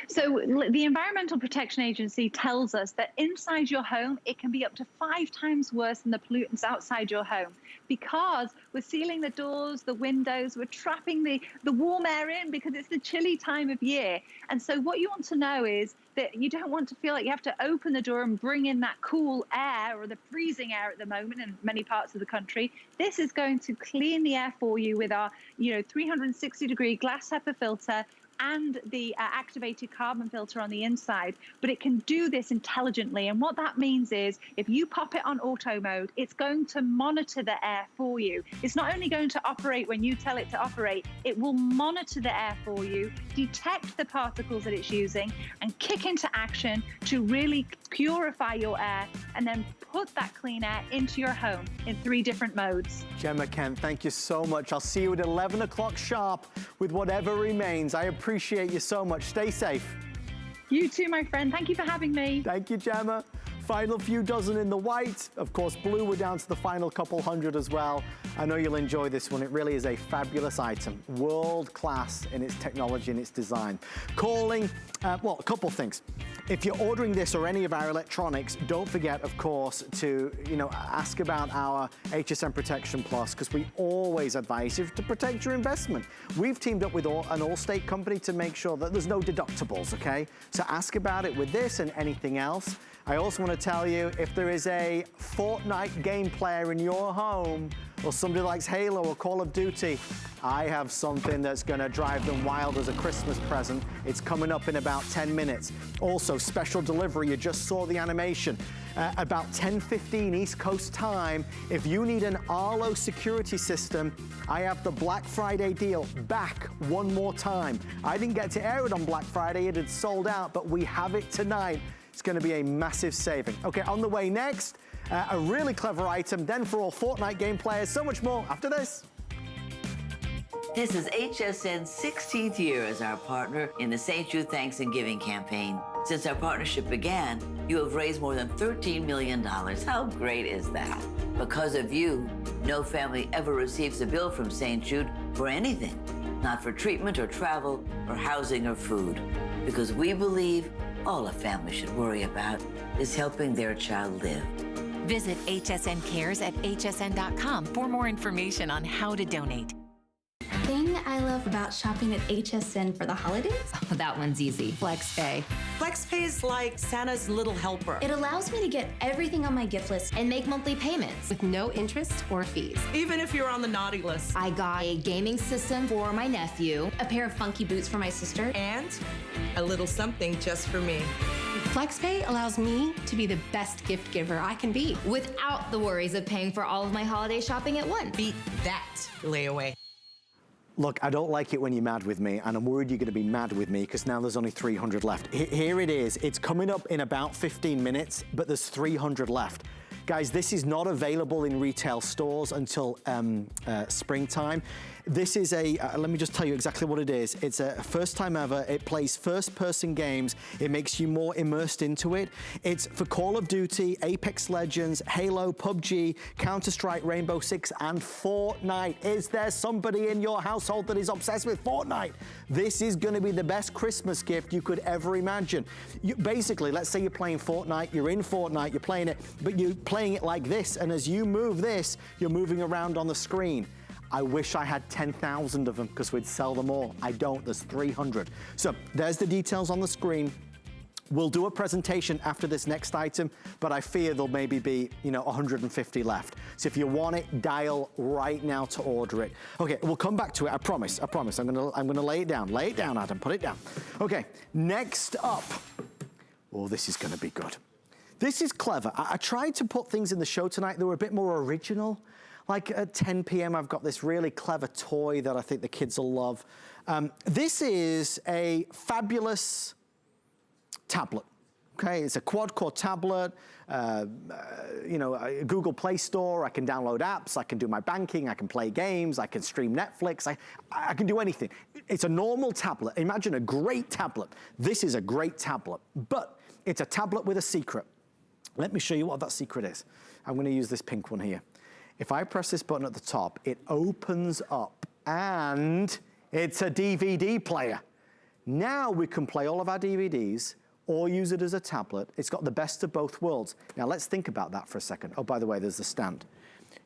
So the Environmental Protection Agency tells us that inside your home, it can be up to 5 times worse than the pollutants outside your home, because we're sealing the doors, the windows, we're trapping the warm air in because it's the chilly time of year. And so what you want to know is that you don't want to feel like you have to open the door and bring in that cool air or the freezing air at the moment in many parts of the country. This is going to clean the air for you with our 360-degree glass HEPA filter, and the activated carbon filter on the inside, but it can do this intelligently. And what that means is if you pop it on auto mode, it's going to monitor the air for you. It's not only going to operate when you tell it to operate, it will monitor the air for you, detect the particles that it's using, and kick into action to really purify your air and then put that clean air into your home in 3 different modes. Gemma Kent, thank you so much. I'll see you at 11 o'clock sharp with whatever remains. I appreciate you so much. Stay safe. You too, my friend. Thank you for having me. Thank you, Gemma. Final few dozen in the white. Of course, blue, we're down to the final couple hundred as well. I know you'll enjoy this one. It really is a fabulous item. World class in its technology and its design. Calling, well, a couple things. If you're ordering this or any of our electronics, don't forget, of course, to, ask about our HSN Protection Plus, because we always advise you to protect your investment. We've teamed up with an Allstate company to make sure that there's no deductibles, okay? So ask about it with this and anything else. I also want to tell you, if there is a Fortnite game player in your home, or somebody likes Halo or Call of Duty, I have something that's going to drive them wild as a Christmas present. It's coming up in about 10 minutes. Also, special delivery, you just saw the animation. About 10:15 East Coast time, if you need an Arlo security system, I have the Black Friday deal back one more time. I didn't get to air it on Black Friday, it had sold out, but we have it tonight. It's going to be a massive saving. Okay, on the way next, a really clever item, then for all Fortnite game players, so much more after this. This is HSN's 16th year as our partner in the St. Jude Thanks and Giving campaign. Since our partnership began, you have raised more than $13 million. How great is that? Because of you, no family ever receives a bill from St. Jude for anything, not for treatment or travel or housing or food. Because we believe all a family should worry about is helping their child live. Visit HSN Cares at hsn.com for more information on how to donate. Thing I love about shopping at HSN for the holidays? Oh, that one's easy. FlexPay. FlexPay is like Santa's little helper. It allows me to get everything on my gift list and make monthly payments with no interest or fees. Even if you're on the naughty list. I got a gaming system for my nephew, a pair of funky boots for my sister, and a little something just for me. FlexPay allows me to be the best gift giver I can be without the worries of paying for all of my holiday shopping at once. Beat that layaway. Look, I don't like it when you're mad with me, and I'm worried you're going to be mad with me because now there's only 300 left. Here it is. It's coming up in about 15 minutes, but there's 300 left. Guys, this is not available in retail stores until springtime. This is let me just tell you exactly what it is. It's a first time ever. It plays first person games. It makes you more immersed into it. It's for Call of Duty, Apex Legends, Halo, PUBG, Counter-Strike, Rainbow Six, and Fortnite. Is there somebody in your household that is obsessed with Fortnite? This is gonna be the best Christmas gift you could ever imagine. Basically, let's say you're playing Fortnite, you're in Fortnite, you're playing it, but you're playing it like this, and as you move this, you're moving around on the screen. I wish I had 10,000 of them because we'd sell them all. I don't, there's 300. So there's the details on the screen. We'll do a presentation after this next item, but I fear there'll maybe be, 150 left. So if you want it, dial right now to order it. Okay, we'll come back to it, I promise. I'm gonna lay it down. Lay it down, Adam, put it down. Okay, next up. Oh, this is gonna be good. This is clever. I tried to put things in the show tonight that were a bit more original. Like at 10 p.m., I've got this really clever toy that I think the kids will love. This is a fabulous tablet. Okay, it's a quad-core tablet, a Google Play Store. I can download apps, I can do my banking, I can play games, I can stream Netflix, I can do anything. It's a normal tablet. Imagine a great tablet. This is a great tablet, but it's a tablet with a secret. Let me show you what that secret is. I'm gonna use this pink one here. If I press this button at the top, it opens up and it's a DVD player. Now we can play all of our DVDs or use it as a tablet. It's got the best of both worlds. Now let's think about that for a second. Oh, by the way, there's the stand.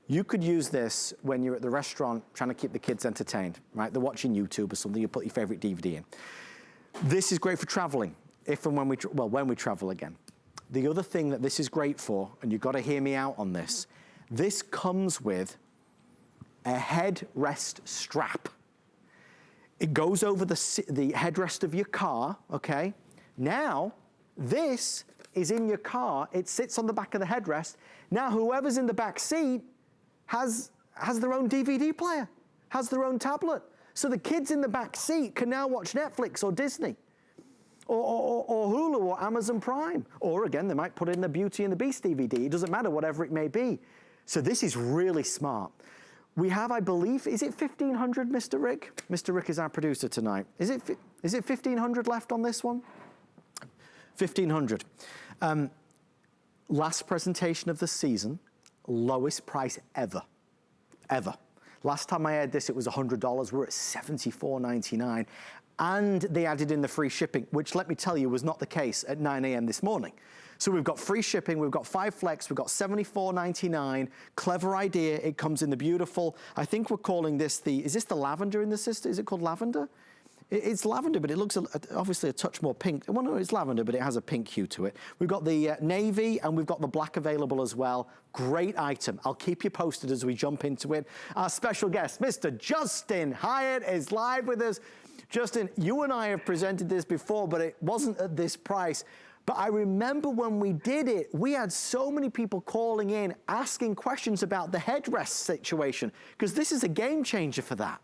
You could use this when you're at the restaurant trying to keep the kids entertained, right? They're watching YouTube or something, you put your favorite DVD in. This is great for traveling, if and when we travel again. The other thing that this is great for, and you've got to hear me out on this, this comes with a headrest strap. It goes over the headrest of your car, okay? Now, this is in your car. It sits on the back of the headrest. Now, whoever's in the back seat has their own DVD player, has their own tablet. So the kids in the back seat can now watch Netflix or Disney or Hulu or Amazon Prime. Or again, they might put in the Beauty and the Beast DVD. It doesn't matter, whatever it may be. So this is really smart. We have, I believe, is it 1,500, Mr. Rick? Mr. Rick is our producer tonight. Is it 1,500 left on this one? 1,500. Last presentation of the season, lowest price ever. Last time I aired this, it was $100. We're at $74.99. And they added in the free shipping, which, let me tell you, was not the case at 9 a.m. this morning. So we've got free shipping, we've got 5 flex, we've got $74.99. Clever idea. It comes in the beautiful, I think we're calling this is this the lavender in the system? Is it called lavender? It's lavender, but it looks obviously a touch more pink. Well, no, it's lavender, but it has a pink hue to it. We've got the navy and we've got the black available as well. Great item. I'll keep you posted as we jump into it. Our special guest, Mr. Justin Hyatt, is live with us. Justin, you and I have presented this before, but it wasn't at this price. But I remember when we did it, we had so many people calling in, asking questions about the headrest situation, because this is a game changer for that.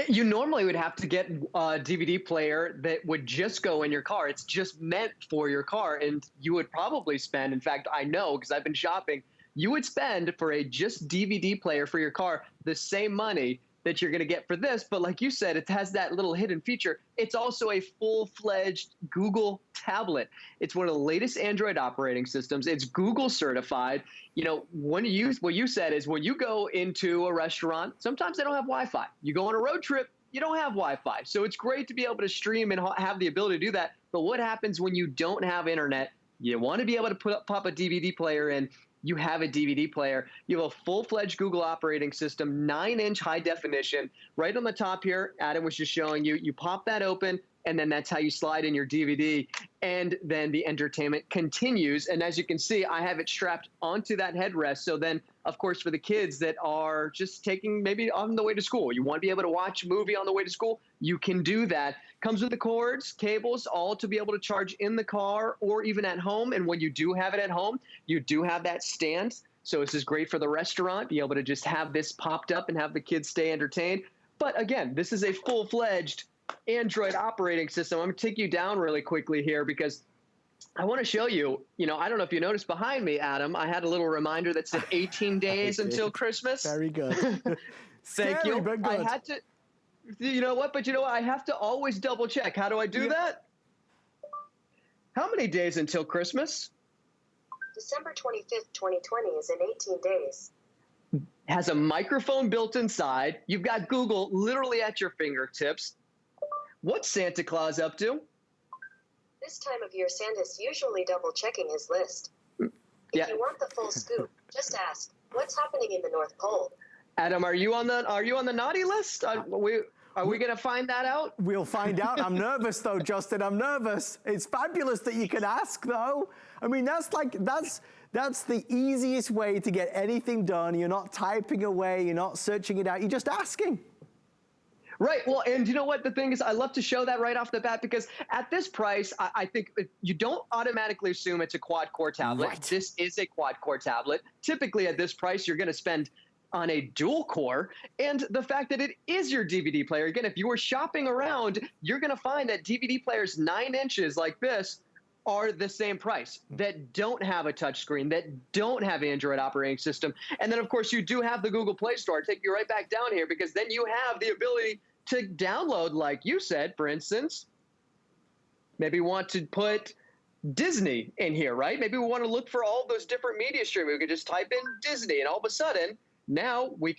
You normally would have to get a DVD player that would just go in your car. It's just meant for your car. And you would probably spend, in fact, I know because I've been shopping, you would spend for a just DVD player for your car the same money that you're going to get for this. But like you said, it has that little hidden feature. It's also a full-fledged Google tablet. It's one of the latest Android operating systems. It's Google certified. You know, what you said is when you go into a restaurant, sometimes they don't have Wi-Fi. You go on a road trip, you don't have Wi-Fi. So it's great to be able to stream and have the ability to do that. But what happens when you don't have internet? You want to be able to pop a DVD player in. You have a DVD player. You have a full-fledged Google operating system, 9-inch high definition. Right on the top here, Adam was just showing you, you pop that open, and then that's how you slide in your DVD. And then the entertainment continues. And as you can see, I have it strapped onto that headrest. So then, of course, for the kids that are just taking maybe on the way to school, you want to be able to watch a movie on the way to school, you can do that. Comes with the cords, cables, all to be able to charge in the car or even at home. And when you do have it at home, you do have that stand. So this is great for the restaurant, be able to just have this popped up and have the kids stay entertained. But again, this is a full-fledged Android operating system. I'm going to take you down really quickly here because I want to show you, I don't know if you noticed behind me, Adam, I had a little reminder that said 18 days until Christmas. Very good. Thank you. But good. I had to, I have to always double check. How do I do that? How many days until Christmas? December 25th, 2020 is in 18 days. Has a microphone built inside. You've got Google literally at your fingertips. What's Santa Claus up to? This time of year, Santa's usually double-checking his list. If you want the full scoop, just ask, what's happening in the North Pole? Adam, are you on the naughty list? Are we going to find that out? We'll find out. I'm nervous, though, Justin. I'm nervous. It's fabulous that you can ask, though. I mean, that's the easiest way to get anything done. You're not typing away. You're not searching it out. You're just asking. Right. Well, and you know what? The thing is, I love to show that right off the bat because at this price, I think you don't automatically assume it's a quad-core tablet. Right. This is a quad-core tablet. Typically, at this price, you're going to spend on a dual core, and the fact that it is your DVD player. Again, if you were shopping around, you're going to find that DVD players 9 inches like this are the same price, that don't have a touchscreen, that don't have Android operating system. And then, of course, you do have the Google Play Store. I'll take you right back down here because then you have the ability to download, like you said, for instance, maybe want to put Disney in here, right? Maybe we want to look for all those different media streaming. We could just type in Disney, and all of a sudden, now we're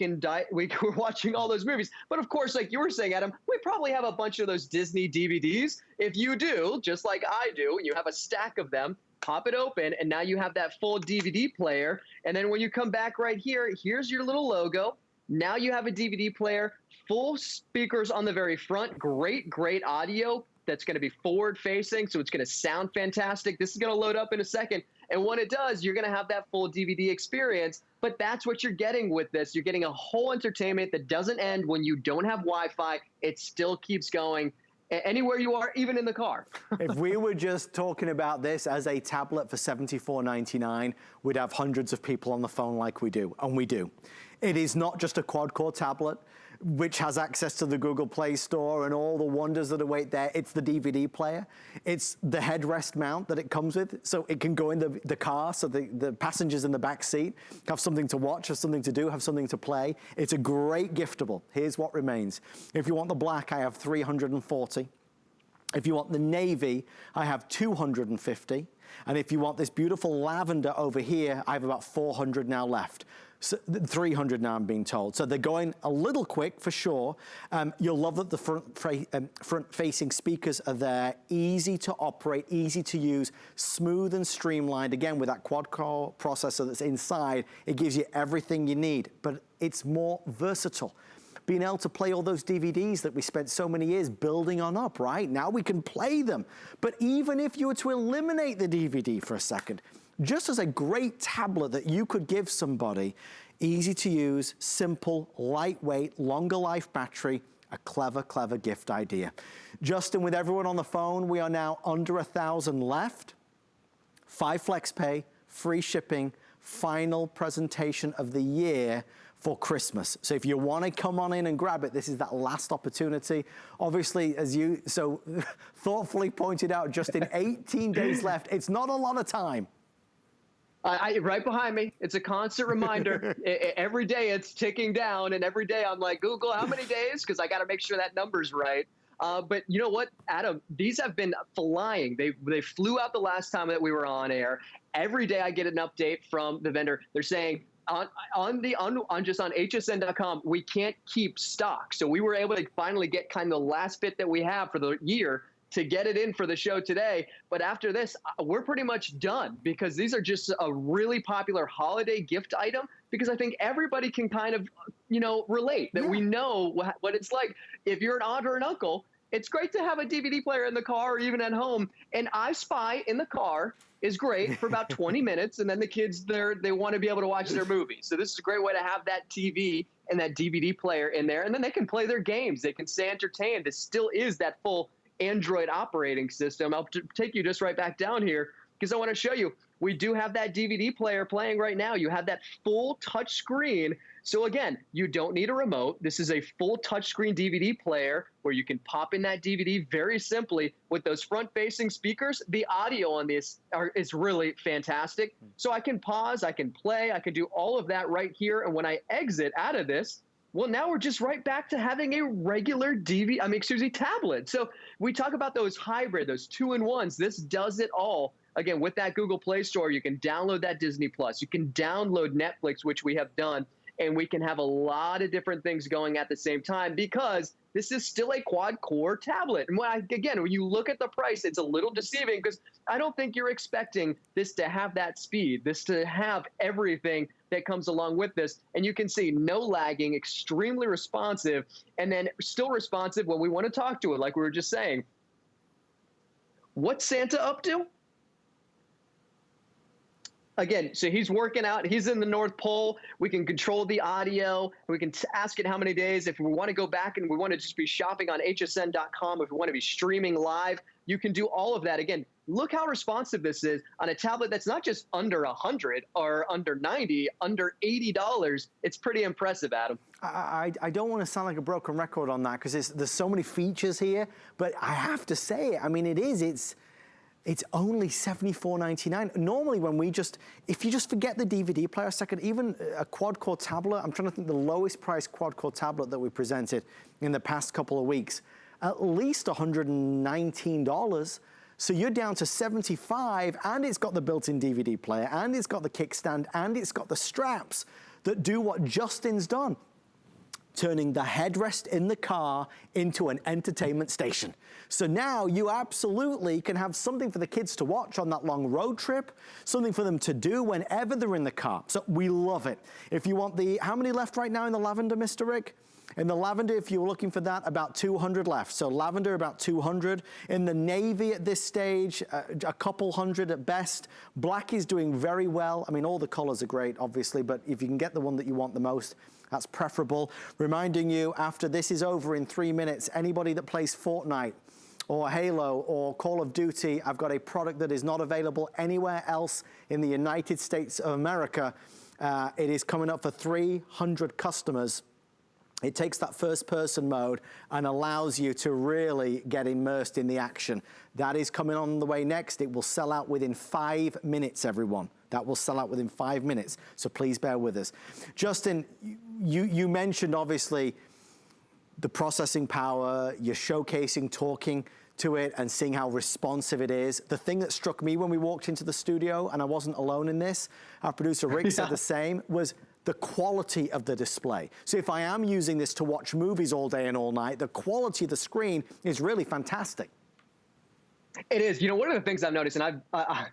watching all those movies. But of course, like you were saying, Adam, we probably have a bunch of those Disney DVDs. If you do, just like I do, and you have a stack of them, pop it open, and now you have that full DVD player. And then when you come back right here, here's your little logo. Now you have a DVD player, full speakers on the very front, great audio that's going to be forward-facing, so it's going to sound fantastic. This is going to load up in a second. And when it does, you're going to have that full DVD experience. But that's what you're getting with this. You're getting a whole entertainment that doesn't end when you don't have Wi-Fi. It still keeps going anywhere you are, even in the car. If we were just talking about this as a tablet for $74.99, we'd have hundreds of people on the phone like we do, and we do. It is not just a quad-core tablet, which has access to the Google Play Store and all the wonders that await there. It's the DVD player. It's the headrest mount that it comes with, so it can go in the car, so the passengers in the back seat have something to watch, have something to do, have something to play. It's a great giftable. Here's what remains. If you want the black, I have 340. If you want the navy, I have 250. And if you want this beautiful lavender over here, I have about 400 now left. So 300 now, I'm being told. So they're going a little quick for sure. You'll love that the front-facing speakers are there, easy to operate, easy to use, smooth and streamlined. Again, with that quad-core processor that's inside, it gives you everything you need, but it's more versatile. Being able to play all those DVDs that we spent so many years building on up, right? Now we can play them. But even if you were to eliminate the DVD for a second, just as a great tablet that you could give somebody, easy to use, simple, lightweight, longer life battery, a clever, clever gift idea. Justin, with everyone on the phone, we are now under 1,000 left. 5 flex pay, free shipping, final presentation of the year for Christmas. So if you want to come on in and grab it, this is that last opportunity. Obviously, as you so thoughtfully pointed out, just in 18 days left, it's not a lot of time. Right behind me. It's a constant reminder. Every day it's ticking down, and every day I'm like, Google, how many days? Because I got to make sure that number's right. But you know what, Adam? These have been flying. They flew out the last time that we were on air. Every day I get an update from the vendor. They're saying, on HSN.com, we can't keep stock. So we were able to finally get kind of the last bit that we have for the year to get it in for the show today. But after this, we're pretty much done, because these are just a really popular holiday gift item, because I think everybody can kind of, relate that. We know what it's like. If you're an aunt or an uncle, it's great to have a DVD player in the car or even at home. And I Spy in the car is great for about 20 minutes, and then the kids, they want to be able to watch their movie. So this is a great way to have that TV and that DVD player in there, and then they can play their games. They can stay entertained. It still is that full Android operating system. I'll take you just right back down here, because I want to show you, we do have that DVD player playing right now. You have that full touch screen. So again, you don't need a remote. This is a full touchscreen DVD player where you can pop in that DVD very simply with those front-facing speakers. The audio on this is really fantastic. So I can pause, I can play, I can do all of that right here. And when I exit out of this, well, now we're just right back to having a regular tablet. So we talk about those hybrid, those 2-in-1s. This does it all. Again, with that Google Play Store, you can download that Disney Plus. You can download Netflix, which we have done. And we can have a lot of different things going at the same time, because this is still a quad-core tablet. And when you look at the price, it's a little deceiving, because I don't think you're expecting this to have that speed, this to have everything that comes along with this. And you can see no lagging, extremely responsive, and then still responsive when we want to talk to it, like we were just saying. What's Santa up to? Again, so he's working out. He's in the North Pole. We can control the audio. We can ask it how many days. If we want to go back and we want to just be shopping on HSN.com, if we want to be streaming live, you can do all of that. Again, look how responsive this is on a tablet that's not just under 100 or under 90, under $80. It's pretty impressive, Adam. I don't want to sound like a broken record on that, because there's so many features here, but I have to say, I mean, it's only $74.99. Normally if you just forget the DVD player a second, even a quad-core tablet, I'm trying to think the lowest price quad-core tablet that we presented in the past couple of weeks, at least $119. So you're down to $75, and it's got the built-in DVD player, and it's got the kickstand, and it's got the straps that do what Justin's done, turning the headrest in the car into an entertainment station. So now you absolutely can have something for the kids to watch on that long road trip, something for them to do whenever they're in the car. So we love it. If you want how many left right now in the lavender, Mr. Rick? In the lavender, if you were looking for that, about 200 left. So lavender, about 200. In the navy at this stage, a couple hundred at best. Black is doing very well. I mean, all the colors are great, obviously, but if you can get the one that you want the most, that's preferable. Reminding you, after this is over in 3 minutes, anybody that plays Fortnite or Halo or Call of Duty, I've got a product that is not available anywhere else in the United States of America. It is coming up for 300 customers. It takes that first person mode and allows you to really get immersed in the action. That is coming on the way next. It will sell out within 5 minutes, everyone. That will sell out within 5 minutes. So please bear with us. Justin, you mentioned obviously the processing power, you're showcasing, talking to it and seeing how responsive it is. The thing that struck me when we walked into the studio, and I wasn't alone in this, our producer Rick said the same, was the quality of the display. So if I am using this to watch movies all day and all night, the quality of the screen is really fantastic. It is. You know, one of the things I've noticed, and I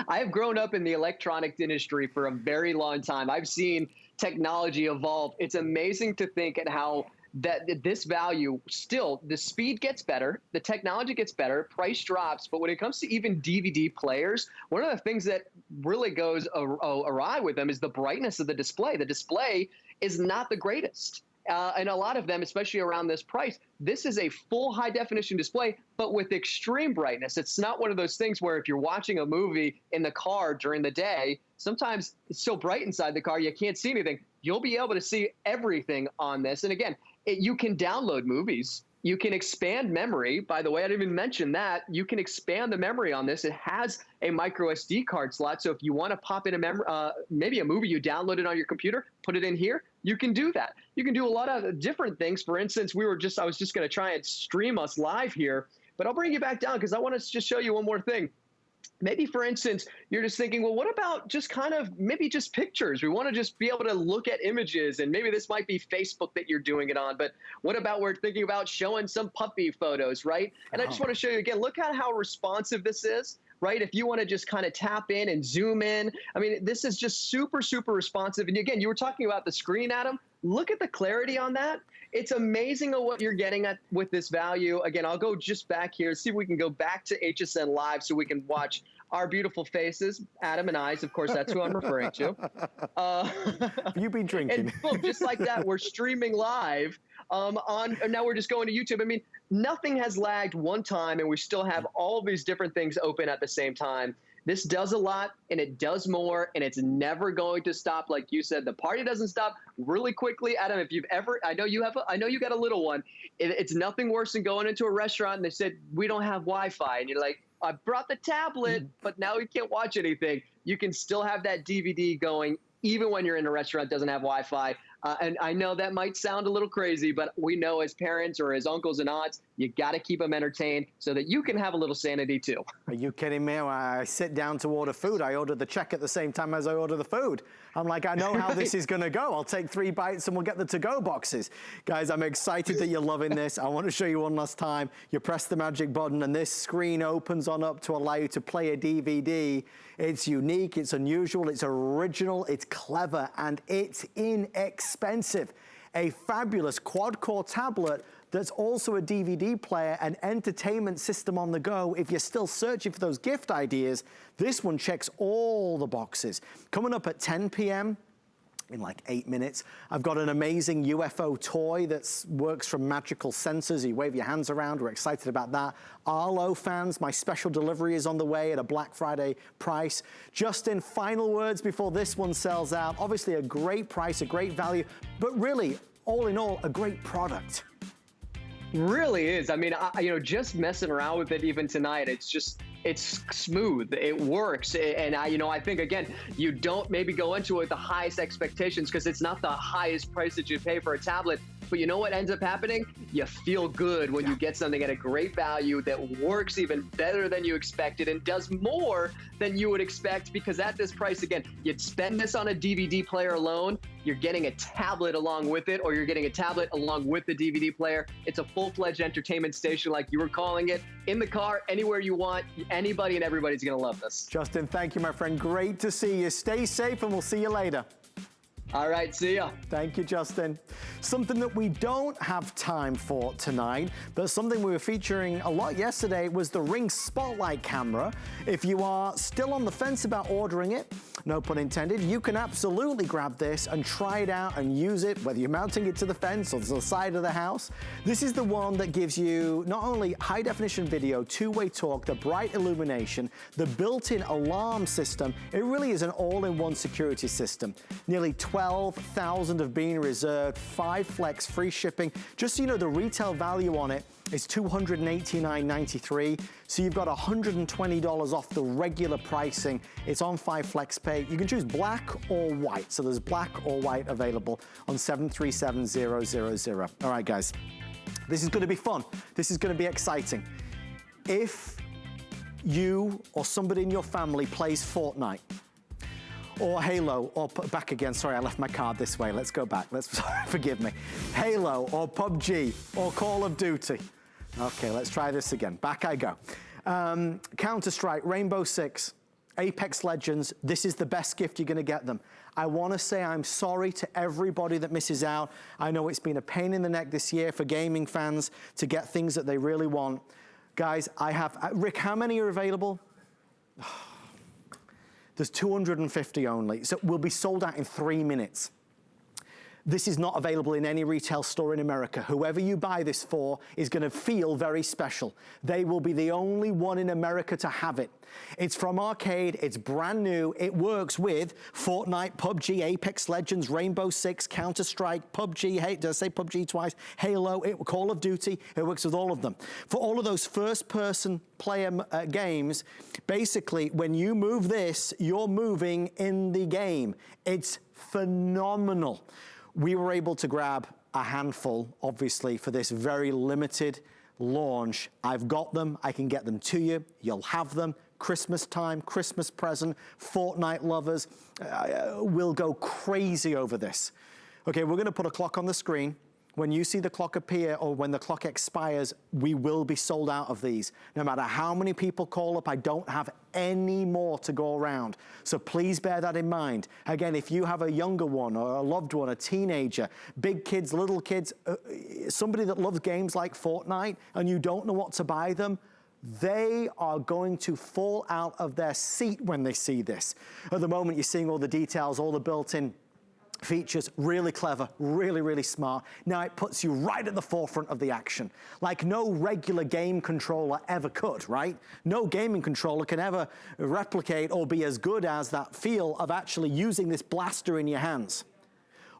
have grown up in the electronics industry for a very long time. I've seen technology evolve. It's amazing to think at how that this value still, the speed gets better, the technology gets better, price drops. But when it comes to even DVD players, one of the things that really goes awry with them is the brightness of the display. The display is not the greatest. And a lot of them, especially around this price, this is a full high definition display, but with extreme brightness. It's not one of those things where if you're watching a movie in the car during the day, sometimes it's so bright inside the car you can't see anything. You'll be able to see everything on this. And again, you can download movies. You can expand memory. By the way, I didn't even mention that. You can expand the memory on this. It has a micro SD card slot. So if you want to pop in maybe a movie you downloaded on your computer, put it in here, you can do that. You can do a lot of different things. For instance, I was just going to try and stream us live here, but I'll bring you back down because I want to just show you one more thing. Maybe, for instance, you're just thinking, well, what about just kind of maybe just pictures? We want to just be able to look at images, and maybe this might be Facebook that you're doing it on, but what about we're thinking about showing some puppy photos, right? And I just want to show you again, look at how responsive this is, right? If you want to just kind of tap in and zoom in, I mean, this is just super, super responsive. And again, you were talking about the screen, Adam. Look at the clarity on that. It's amazing what you're getting at with this value. Again, I'll go just back here, see if we can go back to HSN Live so we can watch our beautiful faces, Adam and I's. Of course, that's who I'm referring to. You've been drinking. And boom, just like that, we're streaming live and now we're just going to YouTube. I mean, nothing has lagged one time, and we still have all these different things open at the same time. This does a lot, and it does more, and it's never going to stop. Like you said, the party doesn't stop. Really quickly, Adam, if you've ever, I know you got a little one. It's nothing worse than going into a restaurant and they said, we don't have Wi-Fi. And you're like, I brought the tablet, but now we can't watch anything. You can still have that DVD going even when you're in a restaurant that doesn't have Wi-Fi. And I know that might sound a little crazy, but we know as parents or as uncles and aunts, you got to keep them entertained so that you can have a little sanity too. Are you kidding me? When I sit down to order food, I order the check at the same time as I order the food. I'm like, I know how this is going to go. I'll take 3 bites and we'll get the to-go boxes. Guys, I'm excited that you're loving this. I want to show you one last time. You press the magic button and this screen opens on up to allow you to play a DVD. It's unique, it's unusual, it's original, it's clever, and it's inexpensive. A fabulous quad-core tablet that's also a DVD player and entertainment system on the go. If you're still searching for those gift ideas, this one checks all the boxes. Coming up at 10 p.m., in like 8 minutes, I've got an amazing UFO toy that works from magical sensors. You wave your hands around, we're excited about that. Arlo fans, my special delivery is on the way at a Black Friday price. Justin, final words before this one sells out. Obviously a great price, a great value, but really, all in all, a great product. Really is. I mean, just messing around with it even tonight, it's smooth. It works. And I think, again, you don't maybe go into it with the highest expectations because it's not the highest price that you pay for a tablet. But you know what ends up happening? You feel good when you get something at a great value that works even better than you expected and does more than you would expect, because at this price, again, you'd spend this on a DVD player alone, you're getting a tablet along with it, or you're getting a tablet along with the DVD player. It's a full-fledged entertainment station like you were calling it, in the car, anywhere you want. Anybody and everybody's going to love this. Justin, thank you, my friend. Great to see you. Stay safe, and we'll see you later. All right, see ya. Thank you, Justin. Something that we don't have time for tonight, but something we were featuring a lot yesterday was the Ring Spotlight camera. If you are still on the fence about ordering it, no pun intended, you can absolutely grab this and try it out and use it, whether you're mounting it to the fence or to the side of the house. This is the one that gives you not only high definition video, two-way talk, the bright illumination, the built-in alarm system. It really is an all-in-one security system. Nearly 12,000 have been reserved, 5 flex, free shipping. Just so you know, the retail value on it is $289.93. So you've got $120 off the regular pricing. It's on 5 flex pay. You can choose black or white. So there's black or white available on 737000. All right, guys, this is gonna be fun. This is gonna be exciting. If you or somebody in your family plays Fortnite, or Halo, or back again, sorry, I left my card this way. Let's go back, sorry, forgive me. Halo, or PUBG, or Call of Duty. Okay, let's try this again. Back I go. Counter-Strike, Rainbow Six, Apex Legends, this is the best gift you're gonna get them. I wanna say I'm sorry to everybody that misses out. I know it's been a pain in the neck this year for gaming fans to get things that they really want. Guys, I have, Rick, how many are available? There's 250 only, so we'll be sold out in 3 minutes. This is not available in any retail store in America. Whoever you buy this for is gonna feel very special. They will be the only one in America to have it. It's from Arcade, it's brand new. It works with Fortnite, PUBG, Apex Legends, Rainbow Six, Counter-Strike, PUBG, did I say PUBG twice? Halo, Call of Duty, it works with all of them. For all of those first-person player games, basically, when you move this, you're moving in the game. It's phenomenal. We were able to grab a handful, obviously, for this very limited launch. I've got them, I can get them to you, you'll have them. Christmas time, Christmas present, Fortnite lovers will go crazy over this. Okay, we're gonna put a clock on the screen. When you see the clock appear or when the clock expires, we will be sold out of these. No matter how many people call up, I don't have any more to go around. So please bear that in mind. Again, if you have a younger one or a loved one, a teenager, big kids, little kids, somebody that loves games like Fortnite and you don't know what to buy them, they are going to fall out of their seat when they see this. At the moment, you're seeing all the details, all the built-in features, really clever, really, really smart. Now it puts you right at the forefront of the action, like no regular game controller ever could, right? No gaming controller can ever replicate or be as good as that feel of actually using this blaster in your hands.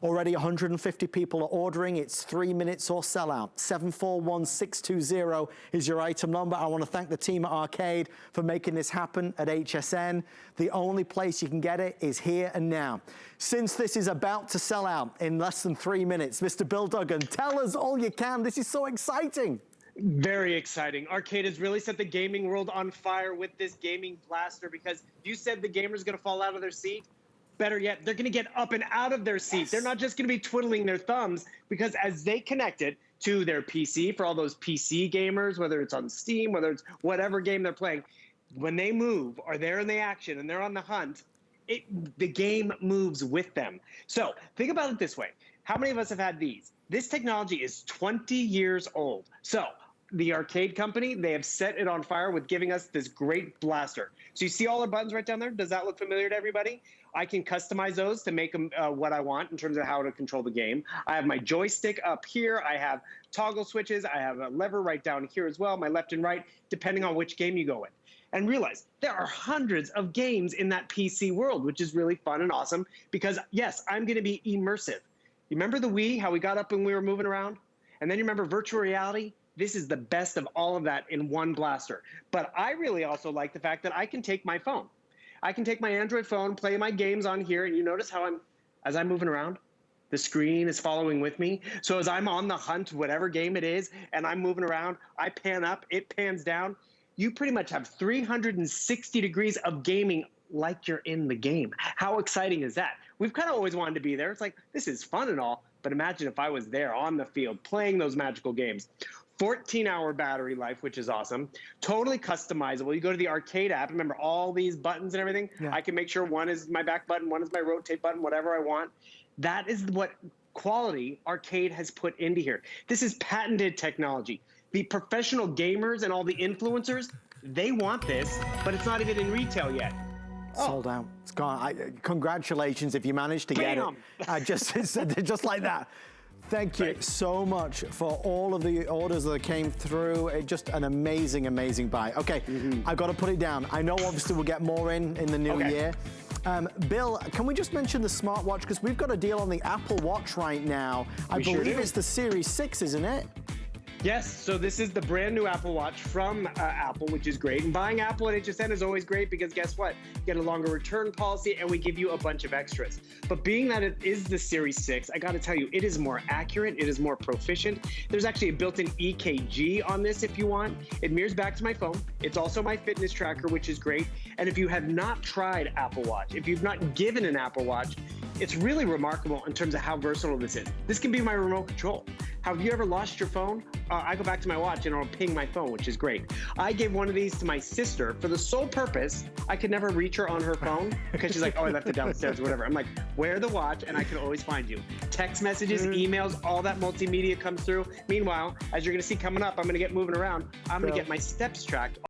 Already 150 people are ordering. It's 3 minutes or sell out. 741620 is your item number. I want to thank the team at Arcade for making this happen at HSN. The only place you can get it is here and now. Since this is about to sell out in less than 3 minutes, Mr. Bill Duggan, tell us all you can. This is so exciting. Very exciting. Arcade has really set the gaming world on fire with this gaming blaster because you said the gamer's going to fall out of their seat. Better yet, they're going to get up and out of their seat. Yes. They're not just going to be twiddling their thumbs because as they connect it to their PC, for all those PC gamers, whether it's on Steam, whether it's whatever game they're playing, when they move or they're in the action and they're on the hunt, the game moves with them. So think about it this way. How many of us have had these? This technology is 20 years old. So the Arcade company, they have set it on fire with giving us this great blaster. So you see all our buttons right down there? Does that look familiar to everybody? I can customize those to make them what I want in terms of how to control the game. I have my joystick up here. I have toggle switches. I have a lever right down here as well, my left and right, depending on which game you go with. And realize there are hundreds of games in that PC world, which is really fun and awesome because, yes, I'm going to be immersive. You remember the Wii, how we got up when we were moving around? And then you remember virtual reality? This is the best of all of that in one blaster. But I really also like the fact that I can take my phone. I can take my Android phone, play my games on here, and you notice how as I'm moving around, the screen is following with me. So as I'm on the hunt, whatever game it is, and I'm moving around, I pan up, it pans down. You pretty much have 360 degrees of gaming like you're in the game. How exciting is that? We've kind of always wanted to be there. It's like, this is fun and all, but imagine if I was there on the field playing those magical games. 14-hour battery life, which is awesome. Totally customizable. You go to the Arcade app, remember all these buttons and everything? Yeah. I can make sure one is my back button, one is my rotate button, whatever I want. That is what quality Arcade has put into here. This is patented technology. The professional gamers and all the influencers, they want this, but it's not even in retail yet. Sold out. It's gone. Congratulations if you managed to get it. Just like that. Thank you so much for all of the orders that came through. Just an amazing, amazing buy. Okay, I've got to put it down. I know obviously we'll get more in the new year. Bill, can we just mention the smartwatch? Because we've got a deal on the Apple Watch right now. I believe it's the Series 6, isn't it? Yes, so this is the brand new Apple Watch from Apple, which is great. And buying Apple at HSN is always great because guess what? You get a longer return policy and we give you a bunch of extras. But being that it is the Series 6, I got to tell you, it is more accurate. It is more proficient. There's actually a built-in EKG on this if you want. It mirrors back to my phone. It's also my fitness tracker, which is great. And if you have not tried Apple Watch, if you've not given an Apple Watch, it's really remarkable in terms of how versatile this is. This can be my remote control. Have you ever lost your phone? I go back to my watch and it'll ping my phone, which is great. I gave one of these to my sister for the sole purpose I could never reach her on her phone because she's like, oh, I left it downstairs or whatever. I'm like, wear the watch and I can always find you. Text messages, emails, all that multimedia comes through. Meanwhile, as you're going to see coming up, I'm going to get moving around. I'm going to get my steps tracked.